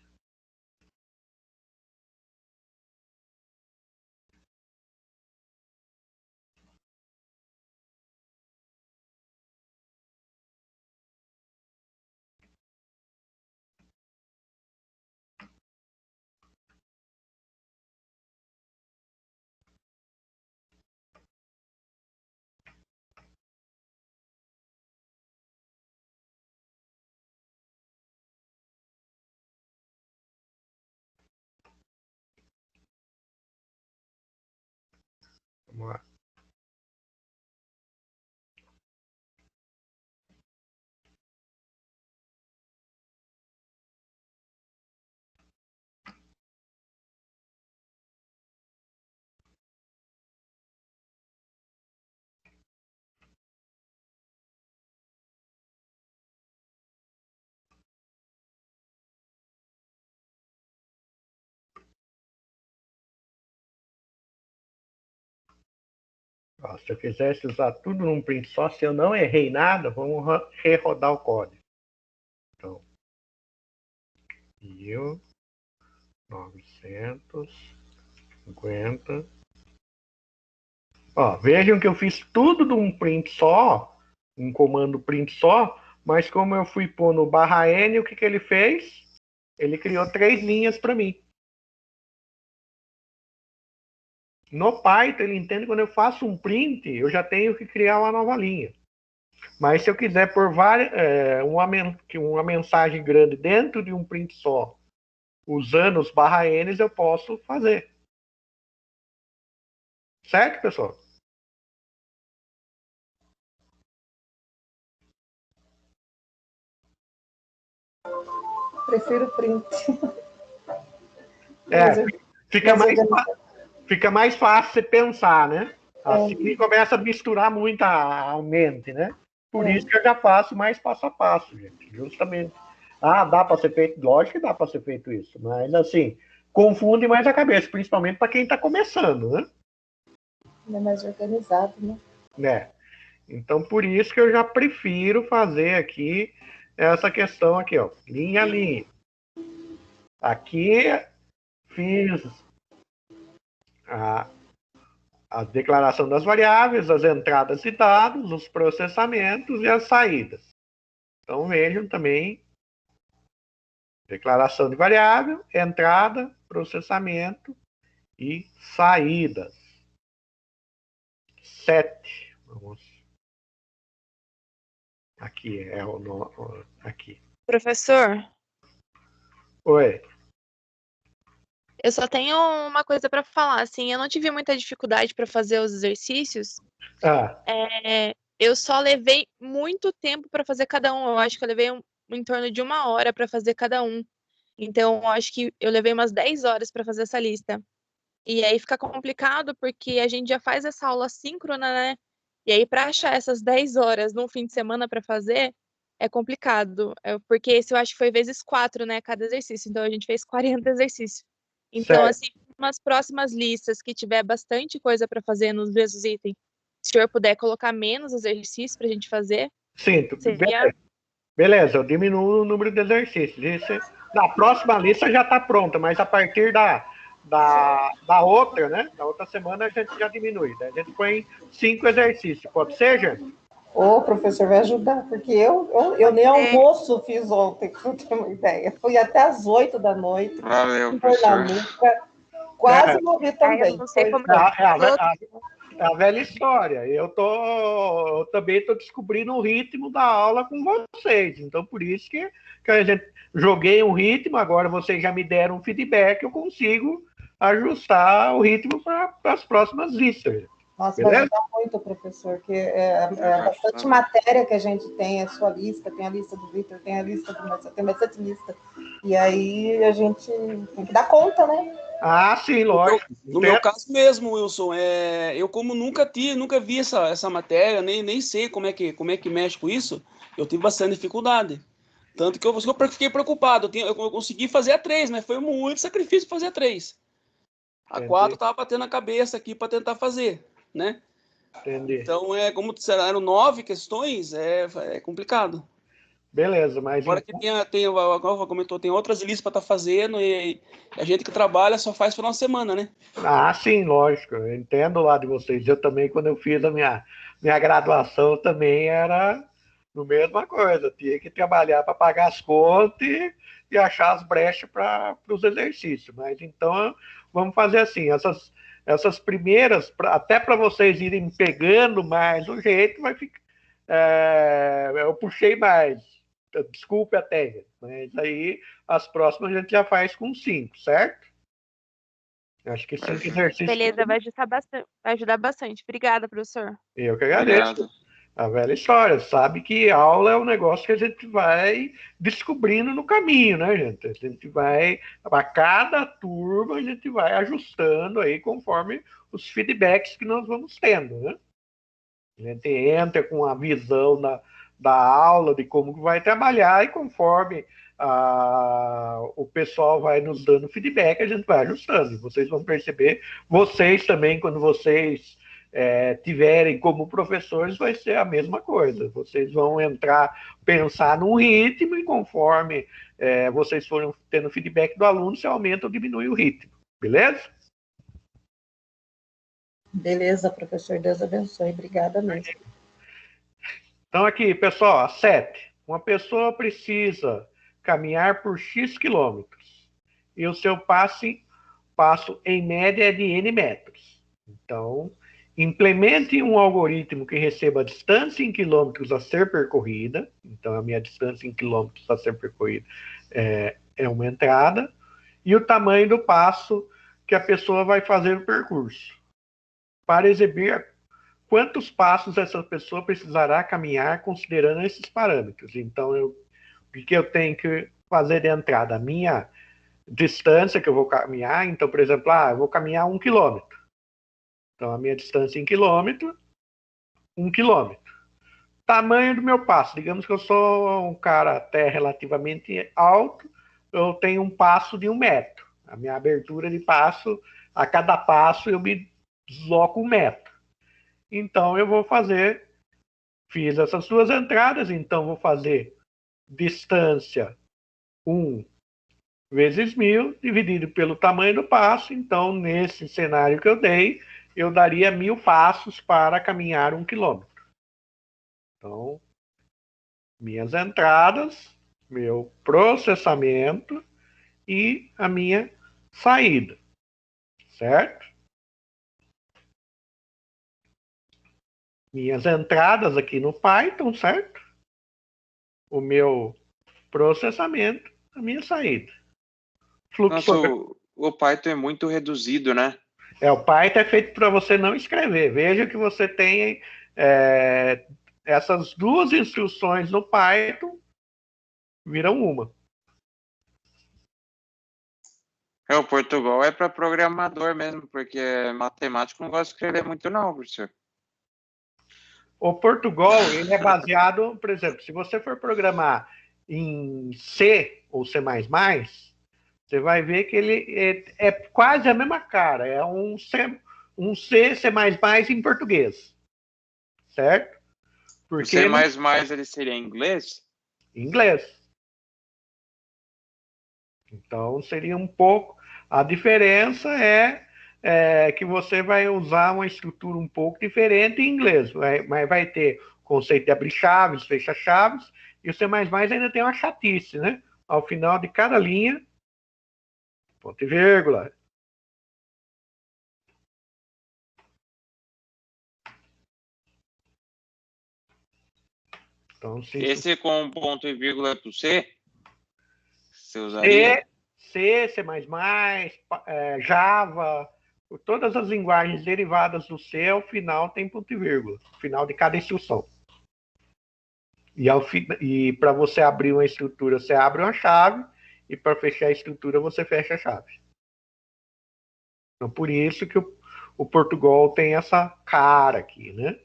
vamos lá. Ó, se eu quisesse usar tudo num print só, se eu não errei nada, vamos rerodar o código. Então, 1950. Ó, vejam que eu fiz tudo num print só, um comando print só, mas como eu fui pôr no /n, o que ele fez? Ele criou 3 linhas para mim. No Python, ele entende que quando eu faço um print, eu já tenho que criar uma nova linha. Mas se eu quiser pôr uma mensagem grande dentro de um print só, usando os /n, eu posso fazer. Certo, pessoal?
Prefiro print.
Fica mais fácil você pensar, né? Assim começa a misturar muito a mente, né? Por isso que eu já faço mais passo a passo, gente. Justamente. Dá para ser feito? Lógico que dá para ser feito isso. Mas, assim, confunde mais a cabeça, principalmente para quem está começando, né?
É mais organizado, né?
Então, por isso que eu já prefiro fazer aqui essa questão aqui, ó. Linha a linha. Aqui fiz a declaração das variáveis, as entradas e dados, os processamentos e as saídas. Então, vejam também declaração de variável, entrada, processamento e saídas. 7. Vamos. Aqui é aqui.
Professor?
Oi.
Eu só tenho uma coisa para falar, assim, eu não tive muita dificuldade para fazer os exercícios. Eu só levei muito tempo para fazer cada um. Eu acho que eu levei em torno de 1 hora para fazer cada um. Então, eu acho que eu levei umas 10 horas para fazer essa lista. E aí fica complicado porque a gente já faz essa aula síncrona, né? E aí, para achar essas 10 horas num fim de semana para fazer, é complicado. Porque esse eu acho que foi vezes 4, né? Cada exercício. Então, a gente fez 40 exercícios. Então,
certo.
assim, umas próximas listas que tiver bastante coisa para fazer nos mesmos itens, se o senhor puder colocar menos exercícios para a gente fazer.
Sim,
seria...
beleza, eu diminuo o número de exercícios. Na próxima lista já está pronta, mas a partir da outra, né? Da outra semana a gente já diminui. Né? A gente põe 5 exercícios. Pode ser, gente?
O professor vai ajudar, porque eu nem almoço fiz ontem, para você ter uma ideia. Fui até às 8 da noite.
Valeu, professor.
Quase morri também.
Eu não sei como
é a velha história. Eu também estou descobrindo o ritmo da aula com vocês. Então, por isso que a gente joguei um ritmo, agora vocês já me deram um feedback, eu consigo ajustar o ritmo para as próximas vistas.
Nossa, vai ajudar muito, professor, porque é bastante matéria que a gente tem, a sua lista, tem a lista do Vitor, tem a lista do Marcelo, tem bastante lista. E aí a gente tem que dar conta, né?
Ah, sim, lógico.
No meu caso mesmo, Wilson, eu como nunca vi essa matéria, nem sei como é que mexe com isso, eu tive bastante dificuldade. Tanto que eu fiquei preocupado. Eu consegui fazer a 3, mas foi muito sacrifício fazer a 3. A 4 eu estava batendo a cabeça aqui para tentar fazer, né?
Entendi.
Então, como eram 9 questões, é complicado.
Beleza, mas...
Agora que como comentou, tem outras listas para estar fazendo e a gente que trabalha só faz final de semana, né?
Ah, sim, lógico. Eu entendo o lado de vocês. Eu também, quando eu fiz a minha graduação, também era a mesma coisa. Tinha que trabalhar para pagar as contas e achar as brechas para os exercícios. Mas então, vamos fazer assim, essas primeiras, até para vocês irem pegando mais o jeito, vai ficar... eu puxei mais. Desculpe até, mas aí as próximas a gente já faz com 5, certo? Acho que 5 exercícios.
Beleza, vai ajudar bastante. Obrigada, professor.
Eu que agradeço. Obrigado. A velha história, sabe que aula é um negócio que a gente vai descobrindo no caminho, né, gente? A gente vai, para cada turma, a gente vai ajustando aí conforme os feedbacks que nós vamos tendo, né? A gente entra com a visão da aula, de como vai trabalhar, e conforme o pessoal vai nos dando feedback, a gente vai ajustando. Vocês vão perceber, vocês também, quando vocês tiverem como professores, vai ser a mesma coisa. Vocês vão pensar num ritmo, e conforme vocês forem tendo feedback do aluno, você aumenta ou diminui o ritmo. Beleza?
Beleza, professor. Deus abençoe. Obrigada mesmo.
Então, aqui, pessoal, a 7. Uma pessoa precisa caminhar por X quilômetros e o seu passo em média é de N metros. Então, implemente um algoritmo que receba a distância em quilômetros a ser percorrida. Então, a minha distância em quilômetros a ser percorrida é uma entrada, e o tamanho do passo que a pessoa vai fazer o percurso. Para exibir quantos passos essa pessoa precisará caminhar considerando esses parâmetros. Então, o que eu tenho que fazer de entrada? A minha distância que eu vou caminhar. Então, por exemplo, eu vou caminhar 1 quilômetro. Então, a minha distância em quilômetro, 1 quilômetro. Tamanho do meu passo. Digamos que eu sou um cara até relativamente alto, eu tenho um passo de 1 metro. A minha abertura de passo, a cada passo eu me desloco 1 metro. Então, eu vou fiz essas duas entradas, então vou fazer distância 1 vezes 1000, dividido pelo tamanho do passo. Então, nesse cenário que eu dei, eu daria 1000 passos para caminhar 1 quilômetro. Então, minhas entradas, meu processamento e a minha saída, certo? Minhas entradas aqui no Python, certo? O meu processamento, a minha saída.
Nossa, o Python é muito reduzido, né?
O Python é feito para você não escrever. Veja que você tem essas duas instruções no Python, viram uma.
O Portugal é para programador mesmo, porque matemático não gosta de escrever muito não, professor.
O Portugal, ele é baseado, por exemplo, se você for programar em C ou C++, você vai ver que ele é quase a mesma cara. É um C, C++ em português. Certo?
Porque o C++ ele seria em inglês?
Em inglês. Então, seria um pouco... A diferença é que você vai usar uma estrutura um pouco diferente em inglês. Mas vai ter conceito de abrir chaves, fecha chaves, e o C++ ainda tem uma chatice, né? Ao final de cada linha, ponto e vírgula. Então,
esse com ponto e vírgula para o C, você usaria?
C, C++, Java, todas as linguagens derivadas do C, ao final tem ponto e vírgula, no final de cada instrução. E para você abrir uma estrutura, você abre uma chave, e para fechar a estrutura, você fecha a chave. Então, por isso que o Portugal tem essa cara aqui, né?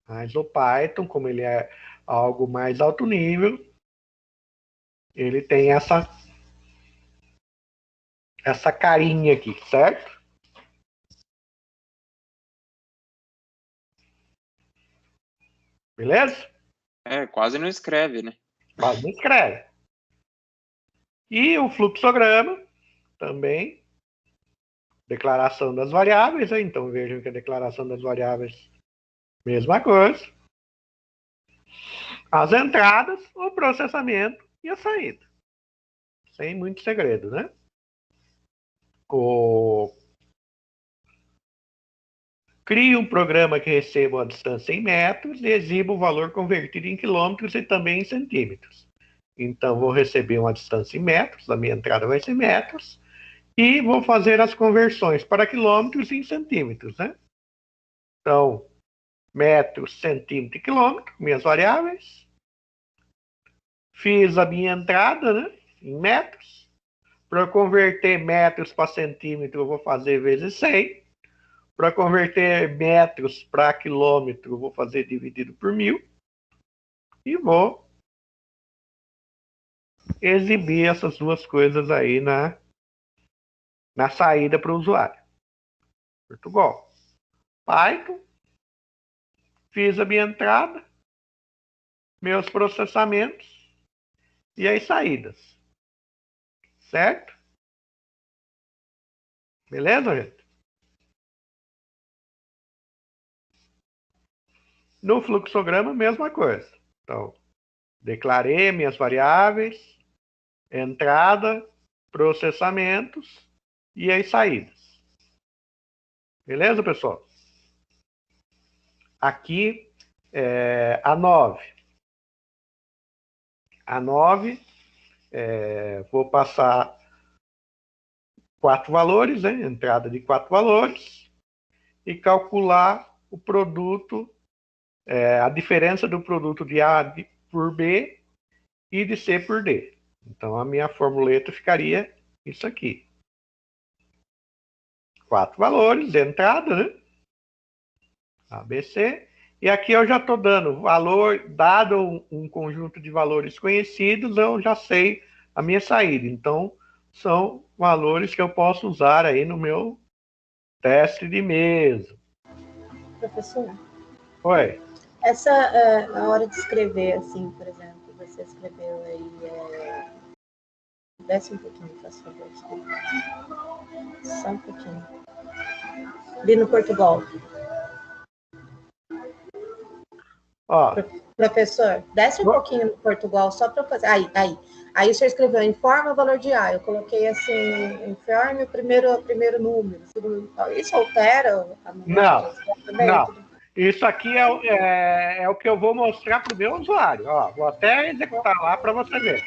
Mas o Python, como ele é algo mais alto nível, ele tem essa carinha aqui, certo? Beleza?
Quase não escreve, né?
Quase não escreve. E o fluxograma também. Declaração das variáveis, né? Então vejam que a declaração das variáveis, mesma coisa. As entradas, o processamento e a saída. Sem muito segredo, né? Crie um programa que receba a distância em metros e exiba o valor convertido em quilômetros e também em centímetros. Então, vou receber uma distância em metros, a minha entrada vai ser metros, e vou fazer as conversões para quilômetros e em centímetros, né? Então, metros, centímetro e quilômetro, minhas variáveis. Fiz a minha entrada, né, em metros. Para converter metros para centímetro, eu vou fazer vezes 100. Para converter metros para quilômetro, eu vou fazer dividido por 1000. E vou exibir essas duas coisas aí na saída para o usuário. Portugal. Python. Fiz a minha entrada, meus processamentos e as saídas. Certo? Beleza, gente? No fluxograma, mesma coisa. Então, declarei minhas variáveis, entrada, processamentos e as saídas. Beleza, pessoal? Aqui, a 9. A 9, vou passar 4 valores, né? Entrada de 4 valores, e calcular o produto, a diferença do produto de A por B e de C por D. Então, a minha formuleta ficaria isso aqui. 4 valores de entrada, né? ABC. E aqui eu já estou dando valor, dado um conjunto de valores conhecidos, eu já sei a minha saída. Então, são valores que eu posso usar aí no meu teste de mesa.
Professor?
Oi.
Essa, a hora de escrever, assim, por exemplo, você escreveu aí... Desce um pouquinho, por favor. Só um pouquinho. Ali no Portugal.
Ó.
Professor, desce um pouquinho no Portugal, só para fazer. Aí o senhor escreveu, informa o valor de A. Eu coloquei assim, informe o primeiro número. Isso altera a
Não. Isso aqui é o que eu vou mostrar para o meu usuário. Ó, vou até executar lá para você ver.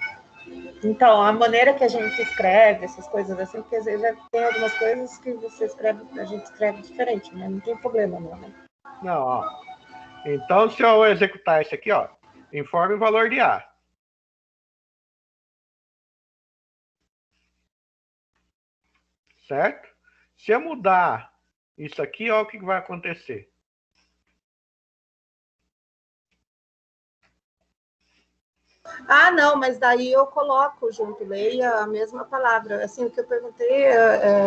Então, a maneira que a gente escreve, essas coisas assim, porque às vezes tem algumas coisas que você escreve, a gente escreve diferente, né? Não tem problema, não, né?
Não, ó. Então, se eu executar isso aqui, ó, informe o valor de A. Certo? Se eu mudar isso aqui, ó, o que vai acontecer?
Ah, não, mas daí eu coloco junto, leia a mesma palavra. Assim, o que eu perguntei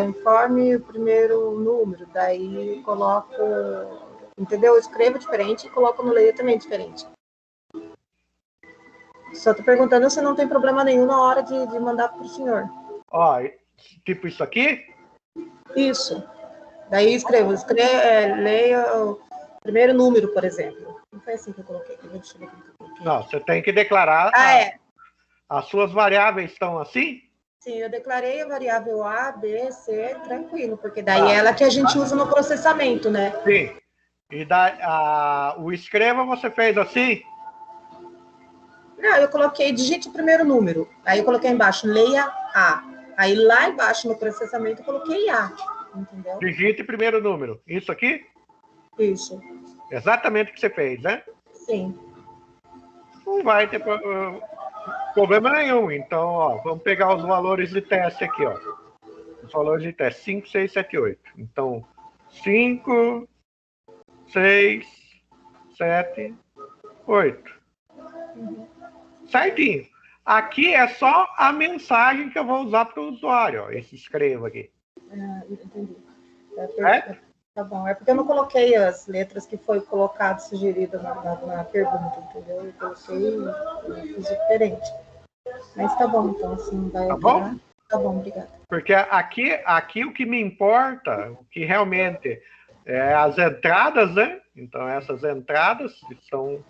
informe o primeiro número, daí eu coloco, entendeu? Eu escrevo diferente e coloco no leia também diferente. Só tô perguntando se não tem problema nenhum na hora de mandar para o senhor.
Ó, tipo isso aqui?
Isso. Daí escrevo, leia o primeiro número, por exemplo. Não foi assim que eu coloquei. Deixa eu ver aqui.
Não, você tem que declarar. As suas variáveis estão assim?
Sim, eu declarei a variável A, B, C, tranquilo, porque daí é ela que a gente usa no processamento, né?
Sim. E o escreva você fez assim?
Não, eu coloquei, digite o primeiro número. Aí eu coloquei embaixo, leia A. Aí lá embaixo no processamento eu coloquei A. Entendeu?
Digite o primeiro número. Isso aqui?
Isso.
Exatamente o que você fez, né?
Sim.
Não vai ter problema nenhum. Então, ó, vamos pegar os valores de teste aqui, ó. Os valores de teste, 5, 6, 7, 8. Então, 5, 6, 7, 8. Certinho. Aqui é só a mensagem que eu vou usar para o usuário, ó, esse escreva aqui.
Entendi. Tá bom. É porque eu não coloquei as letras que foi colocado, sugerido na pergunta, entendeu? Eu coloquei, eu fiz diferente. Mas tá bom, então, assim, vai operar. Bom? Tá bom, obrigada.
Porque aqui o que me importa, o que realmente é as entradas, né? Então, essas entradas estão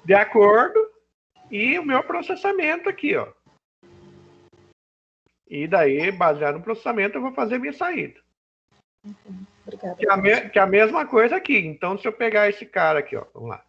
de acordo e o meu processamento aqui, ó. E daí, baseado no processamento, eu vou fazer minha saída.
Obrigada.
Que é a mesma coisa aqui. Então, se eu pegar esse cara aqui, ó, vamos lá.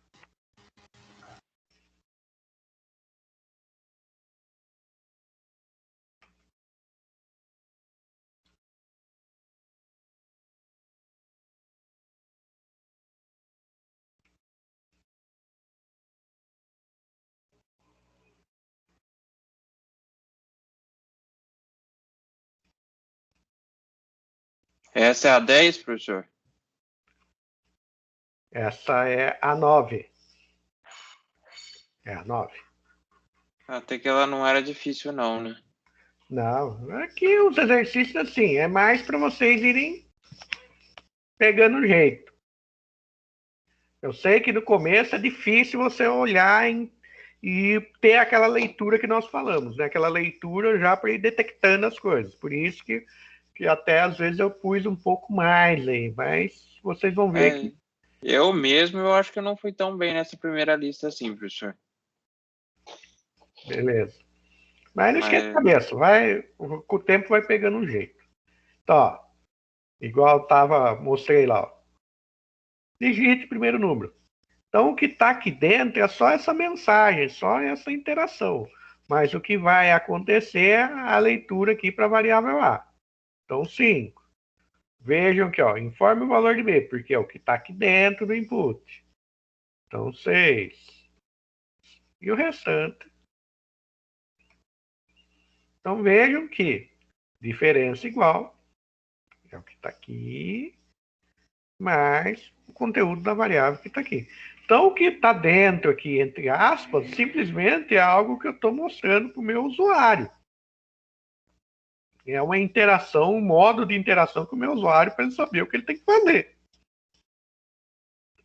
Essa é a 10, professor?
Essa é a 9. É a 9.
Até que ela não era difícil, não, né?
Não, aqui os exercícios, assim, é mais para vocês irem pegando o jeito. Eu sei que no começo é difícil você olhar e ter aquela leitura que nós falamos, né? Aquela leitura já para ir detectando as coisas. Por isso que até às vezes eu pus um pouco mais aí, mas vocês vão ver que...
Eu mesmo, eu acho que eu não fui tão bem nessa primeira lista assim, professor.
Beleza. Mas não esquece a cabeça, com o tempo vai pegando um jeito. Então, ó, igual mostrei lá, ó. Digite o primeiro número. Então, o que está aqui dentro é só essa mensagem, só essa interação. Mas o que vai acontecer é a leitura aqui para a variável A. Então, 5. Vejam aqui, ó, informe o valor de B, porque é o que está aqui dentro do input. Então, 6. E o restante. Então, vejam que diferença igual é o que está aqui, mais o conteúdo da variável que está aqui. Então, o que está dentro aqui, entre aspas, simplesmente é algo que eu estou mostrando para o meu usuário. É uma interação, um modo de interação com o meu usuário para ele saber o que ele tem que fazer.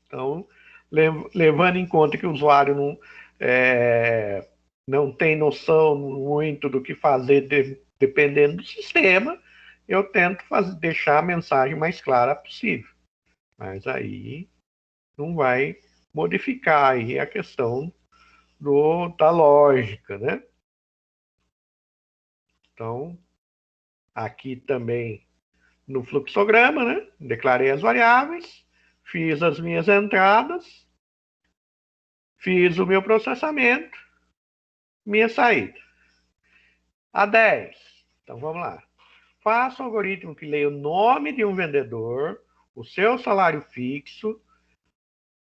Então, levando em conta que o usuário não tem noção muito do que fazer dependendo do sistema, eu tento deixar a mensagem mais clara possível. Mas aí não vai modificar aí a questão da lógica, né? Então, aqui também no fluxograma, né? Declarei as variáveis, fiz as minhas entradas, fiz o meu processamento, minha saída. A 10. Então, vamos lá. Faça um algoritmo que leia o nome de um vendedor, o seu salário fixo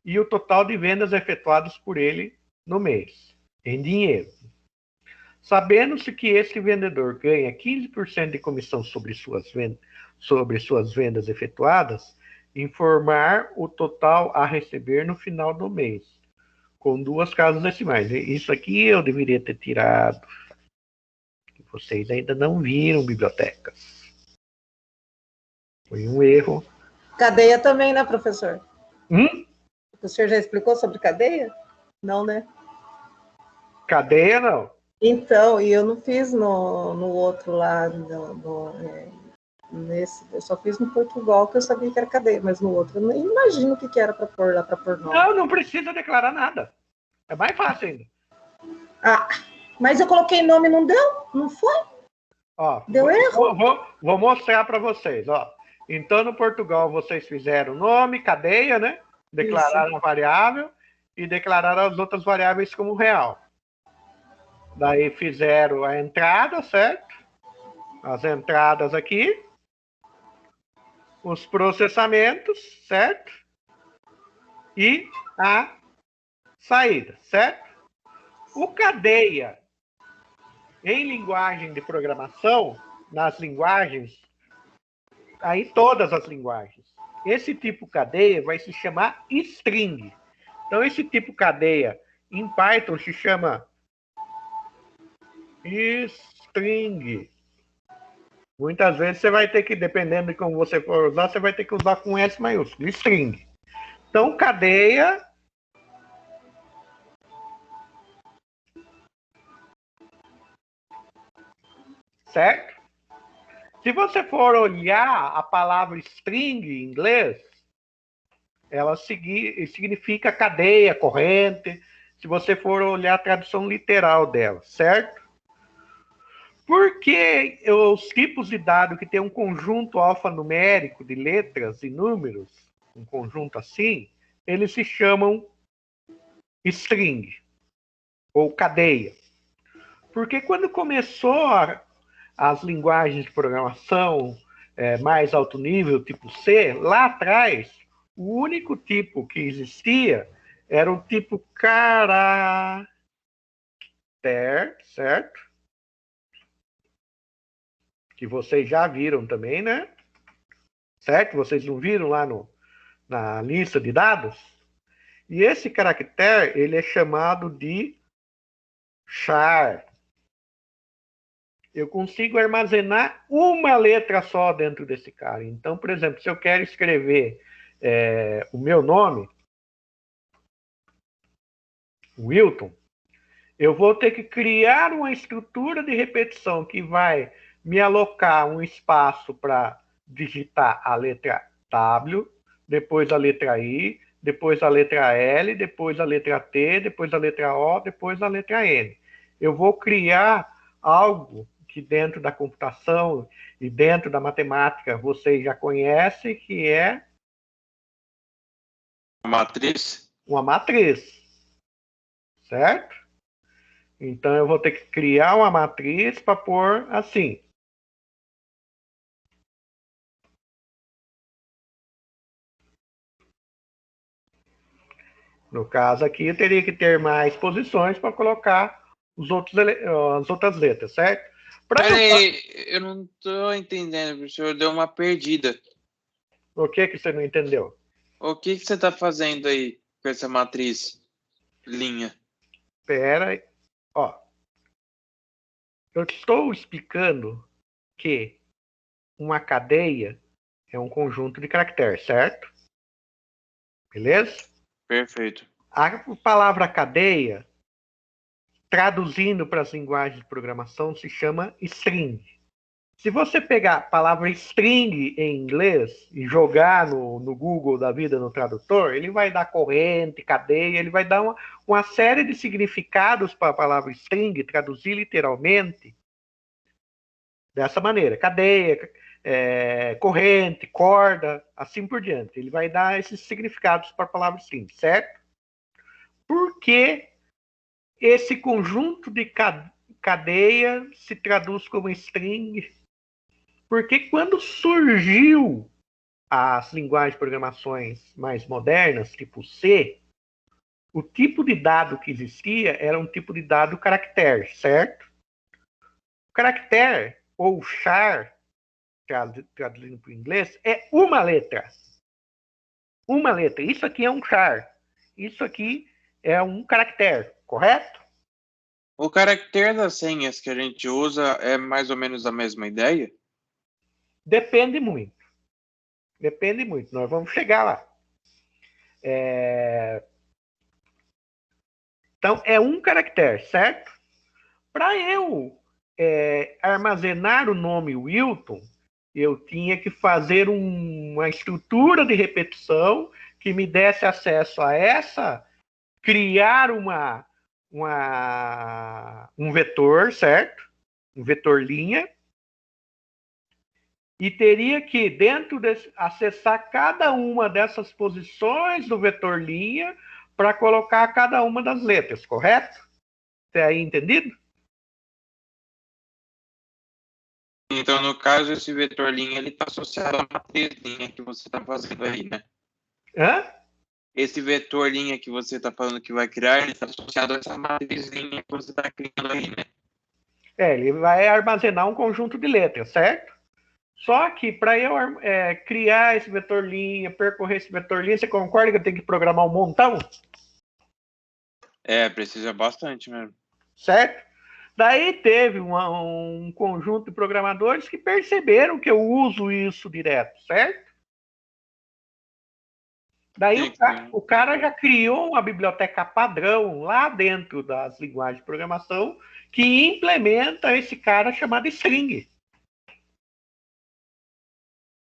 e o total de vendas efetuadas por ele no mês, em dinheiro. Sabendo-se que esse vendedor ganha 15% de comissão sobre suas vendas efetuadas, informar o total a receber no final do mês, com 2 casas decimais. Isso aqui eu deveria ter tirado. Vocês ainda não viram bibliotecas. Foi um erro.
Cadeia também, né, professor?
O
professor já explicou sobre cadeia? Não, né?
Cadeia, não.
Então, e eu não fiz no outro lá, Eu só fiz no Portugal, que eu sabia que era cadeia, mas no outro eu nem imagino o que era para pôr lá, para pôr nome.
Não precisa declarar nada. É mais fácil ainda.
Ah, mas eu coloquei nome e não deu? Não foi?
Ó,
deu erro?
Vou mostrar para vocês. Ó. Então, no Portugal, vocês fizeram nome, cadeia, né? Declararam a variável e declararam as outras variáveis como real. Daí fizeram a entrada, certo? As entradas aqui. Os processamentos, certo? E a saída, certo? O cadeia, em linguagem de programação, nas linguagens, aí todas as linguagens, esse tipo cadeia vai se chamar string. Então, esse tipo cadeia em Python se chama string. Muitas vezes você vai ter que, dependendo de como você for usar, você vai ter que usar com S maiúsculo, string. Então, cadeia certo? Se você for olhar a palavra string em inglês, ela significa cadeia, corrente, se você for olhar a tradução literal dela, certo? Porque os tipos de dado que tem um conjunto alfanumérico de letras e números, um conjunto assim, eles se chamam string, ou cadeia. Porque quando começou as linguagens de programação mais alto nível, tipo C, lá atrás, o único tipo que existia era o tipo caractere, certo? Que vocês já viram também, né? Certo? Vocês não viram lá na lista de dados? E esse caractere, ele é chamado de char. Eu consigo armazenar uma letra só dentro desse cara. Então, por exemplo, se eu quero escrever o meu nome, Wilton, eu vou ter que criar uma estrutura de repetição que vai me alocar um espaço para digitar a letra W, depois a letra I, depois a letra L, depois a letra T, depois a letra O, depois a letra N. Eu vou criar algo que dentro da computação e dentro da matemática vocês já conhecem, que é
matriz.
Uma matriz. Certo? Então, eu vou ter que criar uma matriz para pôr assim. No caso aqui, eu teria que ter mais posições para colocar as outras letras, certo?
Peraí, eu não estou entendendo, professor. Deu uma perdida.
O que você não entendeu?
O que você está fazendo aí com essa matriz linha?
Espera aí. Ó. Eu estou explicando que uma cadeia é um conjunto de caracteres, certo? Beleza?
Perfeito.
A palavra cadeia, traduzindo para as linguagens de programação, se chama string. Se você pegar a palavra string em inglês e jogar no Google da vida, no tradutor, ele vai dar corrente, cadeia, ele vai dar uma série de significados para a palavra string, traduzir literalmente dessa maneira. Cadeia, corrente, corda, assim por diante. Ele vai dar esses significados para a palavra string, certo? Por que esse conjunto de cadeia se traduz como string? Porque quando surgiu as linguagens de programações mais modernas, tipo C, o tipo de dado que existia era um tipo de dado caractere, certo? O caractere, ou char, traduzindo para o inglês, é uma letra. Uma letra. Isso aqui é um char. Isso aqui é um caractere, correto?
O caractere das senhas que a gente usa é mais ou menos a mesma ideia?
Depende muito. Depende muito. Nós vamos chegar lá. Então, é um caractere, certo? Para eu armazenar o nome Wilton, Eu tinha que fazer uma estrutura de repetição que me desse acesso a essa, criar um vetor, certo? Um vetor linha. E teria que, acessar cada uma dessas posições do vetor linha para colocar cada uma das letras, correto? Até aí entendido?
Então, no caso, esse vetor linha ele está associado à matriz linha que você está fazendo aí, né?
Hã?
Esse vetor linha que você está falando que vai criar, ele está associado a essa matriz linha que você está criando aí, né?
Ele vai armazenar um conjunto de letras, certo? Só que para eu criar esse vetor linha, percorrer esse vetor linha, você concorda que eu tenho que programar um montão?
Precisa bastante mesmo.
Certo? Daí teve um conjunto de programadores que perceberam que eu uso isso direto, certo? Daí o cara já criou uma biblioteca padrão lá dentro das linguagens de programação que implementa esse cara chamado string.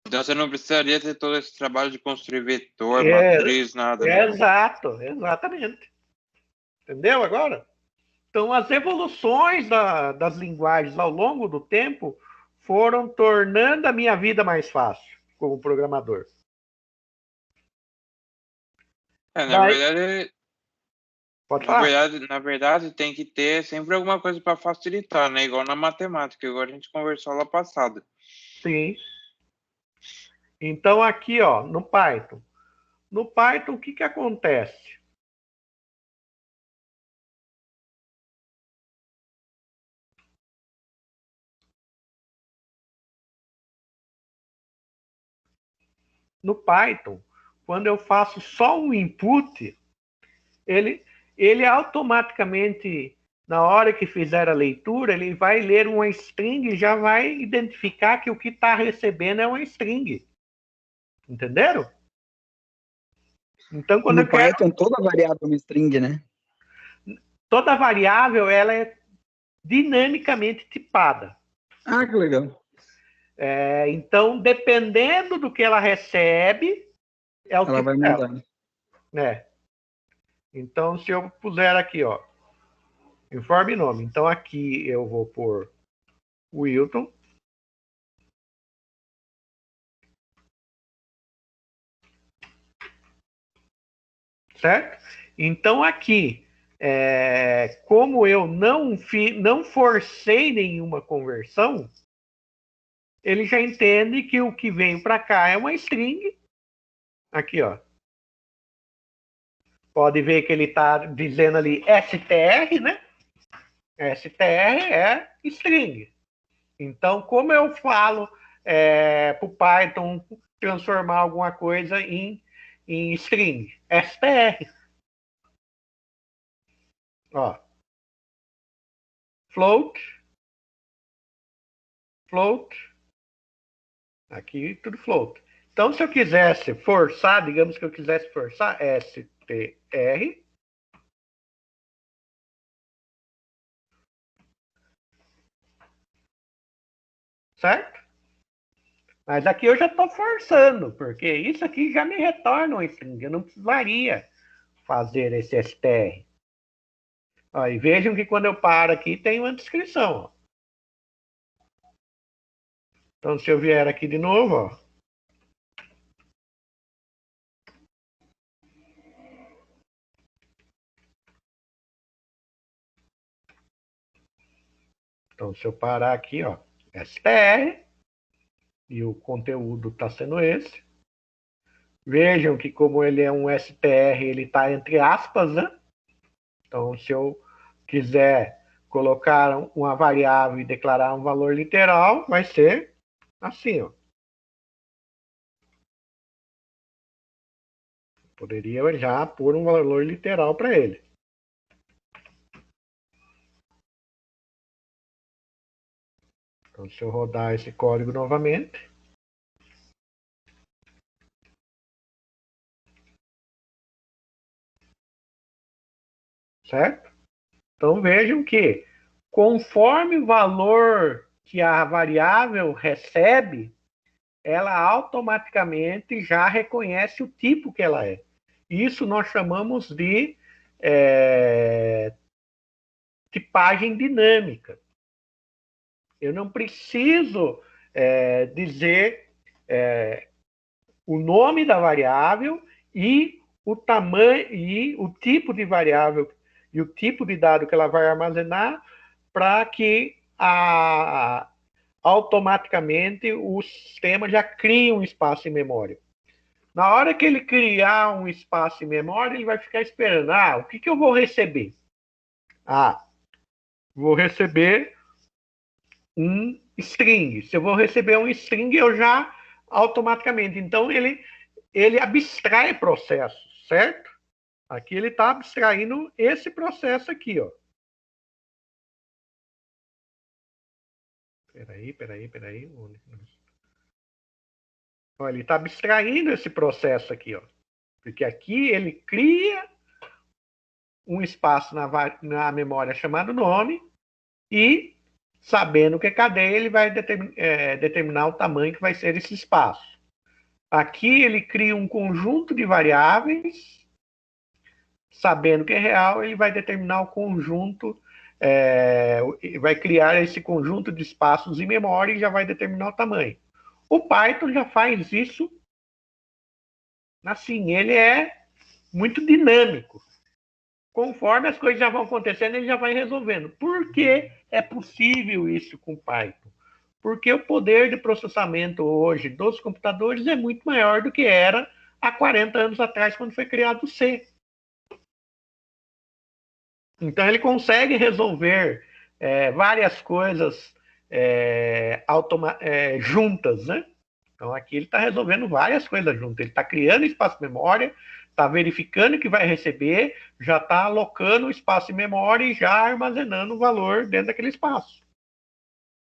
Então você não precisaria ter todo esse trabalho de construir vetor, matriz, nada. Né?
Exato, exatamente. Entendeu agora? Então, as evoluções das linguagens ao longo do tempo foram tornando a minha vida mais fácil como programador.
Na verdade, tem que ter sempre alguma coisa para facilitar, né? Igual na matemática, igual a gente conversou lá passado.
Sim. Então, aqui, ó, no Python. No Python, o que acontece? No Python, quando eu faço só um input, ele automaticamente, na hora que fizer a leitura, ele vai ler uma string e já vai identificar que o que está recebendo é uma string. Entenderam?
Então, quando no Python, toda variável é uma string, né?
Toda variável ela é dinamicamente tipada.
Ah, que legal.
Então, dependendo do que ela recebe, é o
ela
tipo
vai mudando.
Então, se eu puser aqui, ó, informe nome. Então, aqui eu vou pôr Wilton. Certo? Então, aqui, como eu não forcei nenhuma conversão, ele já entende que o que veio para cá é uma string. Aqui, ó. Pode ver que ele está dizendo ali str, né? str é string. Então, como eu falo para o Python transformar alguma coisa em string? str. Ó. Float. Aqui tudo float. Então, se eu quisesse forçar, digamos que eu quisesse forçar str, certo? Mas aqui eu já estou forçando, porque isso aqui já me retorna um string. Eu não precisaria fazer esse str. Ó, e vejam que quando eu paro aqui tem uma descrição. Ó. Então, se eu vier aqui de novo, ó. Então, se eu parar aqui, ó, str, e o conteúdo está sendo esse. Vejam que como ele é um str, ele está entre aspas, né? Então, se eu quiser colocar uma variável e declarar um valor literal, vai ser assim, ó. Poderia já pôr um valor literal para ele. Então, se eu rodar esse código novamente. Certo? Então, vejam que, conforme o valor que a variável recebe, ela automaticamente já reconhece o tipo que ela é. Isso nós chamamos de tipagem dinâmica. Eu não preciso dizer o nome da variável e o tamanho e o tipo de variável e o tipo de dado que ela vai armazenar para que automaticamente o sistema já crie um espaço em memória. Na hora que ele criar um espaço em memória, ele vai ficar esperando. O que eu vou receber? Vou receber um string. Se eu vou receber um string, eu já automaticamente. Então, ele abstrai processos, certo? Aqui ele está abstraindo esse processo aqui, ó. Peraí. Ó, ele está abstraindo esse processo aqui, ó. Porque aqui ele cria um espaço na memória chamado nome e, sabendo que é cadeia, ele vai determinar o tamanho que vai ser esse espaço. Aqui ele cria um conjunto de variáveis, sabendo que é real, ele vai determinar o conjunto, vai criar esse conjunto de espaços em memória e já vai determinar o tamanho. O Python já faz isso assim, ele é muito dinâmico. Conforme as coisas já vão acontecendo, ele já vai resolvendo. Por que é possível isso com Python? Porque o poder de processamento hoje dos computadores é muito maior do que era há 40 anos atrás, quando foi criado o C. Então, ele consegue resolver várias coisas juntas, né? Então, aqui ele está resolvendo várias coisas juntas. Ele está criando espaço de memória, está verificando que vai receber, já está alocando o espaço em memória e já armazenando o valor dentro daquele espaço.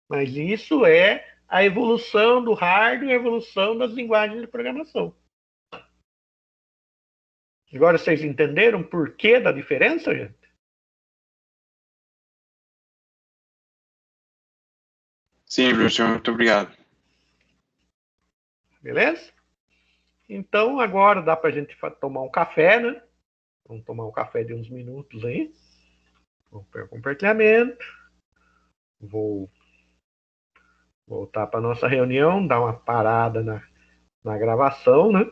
Mas isso é a evolução do hardware, a evolução das linguagens de programação. Agora vocês entenderam o porquê da diferença, gente?
Sim, professor, muito obrigado.
Beleza? Então, agora dá para a gente tomar um café, né? Vamos tomar um café de uns minutos aí. Vamos para o compartilhamento. Vou voltar para a nossa reunião, dar uma parada na gravação, né?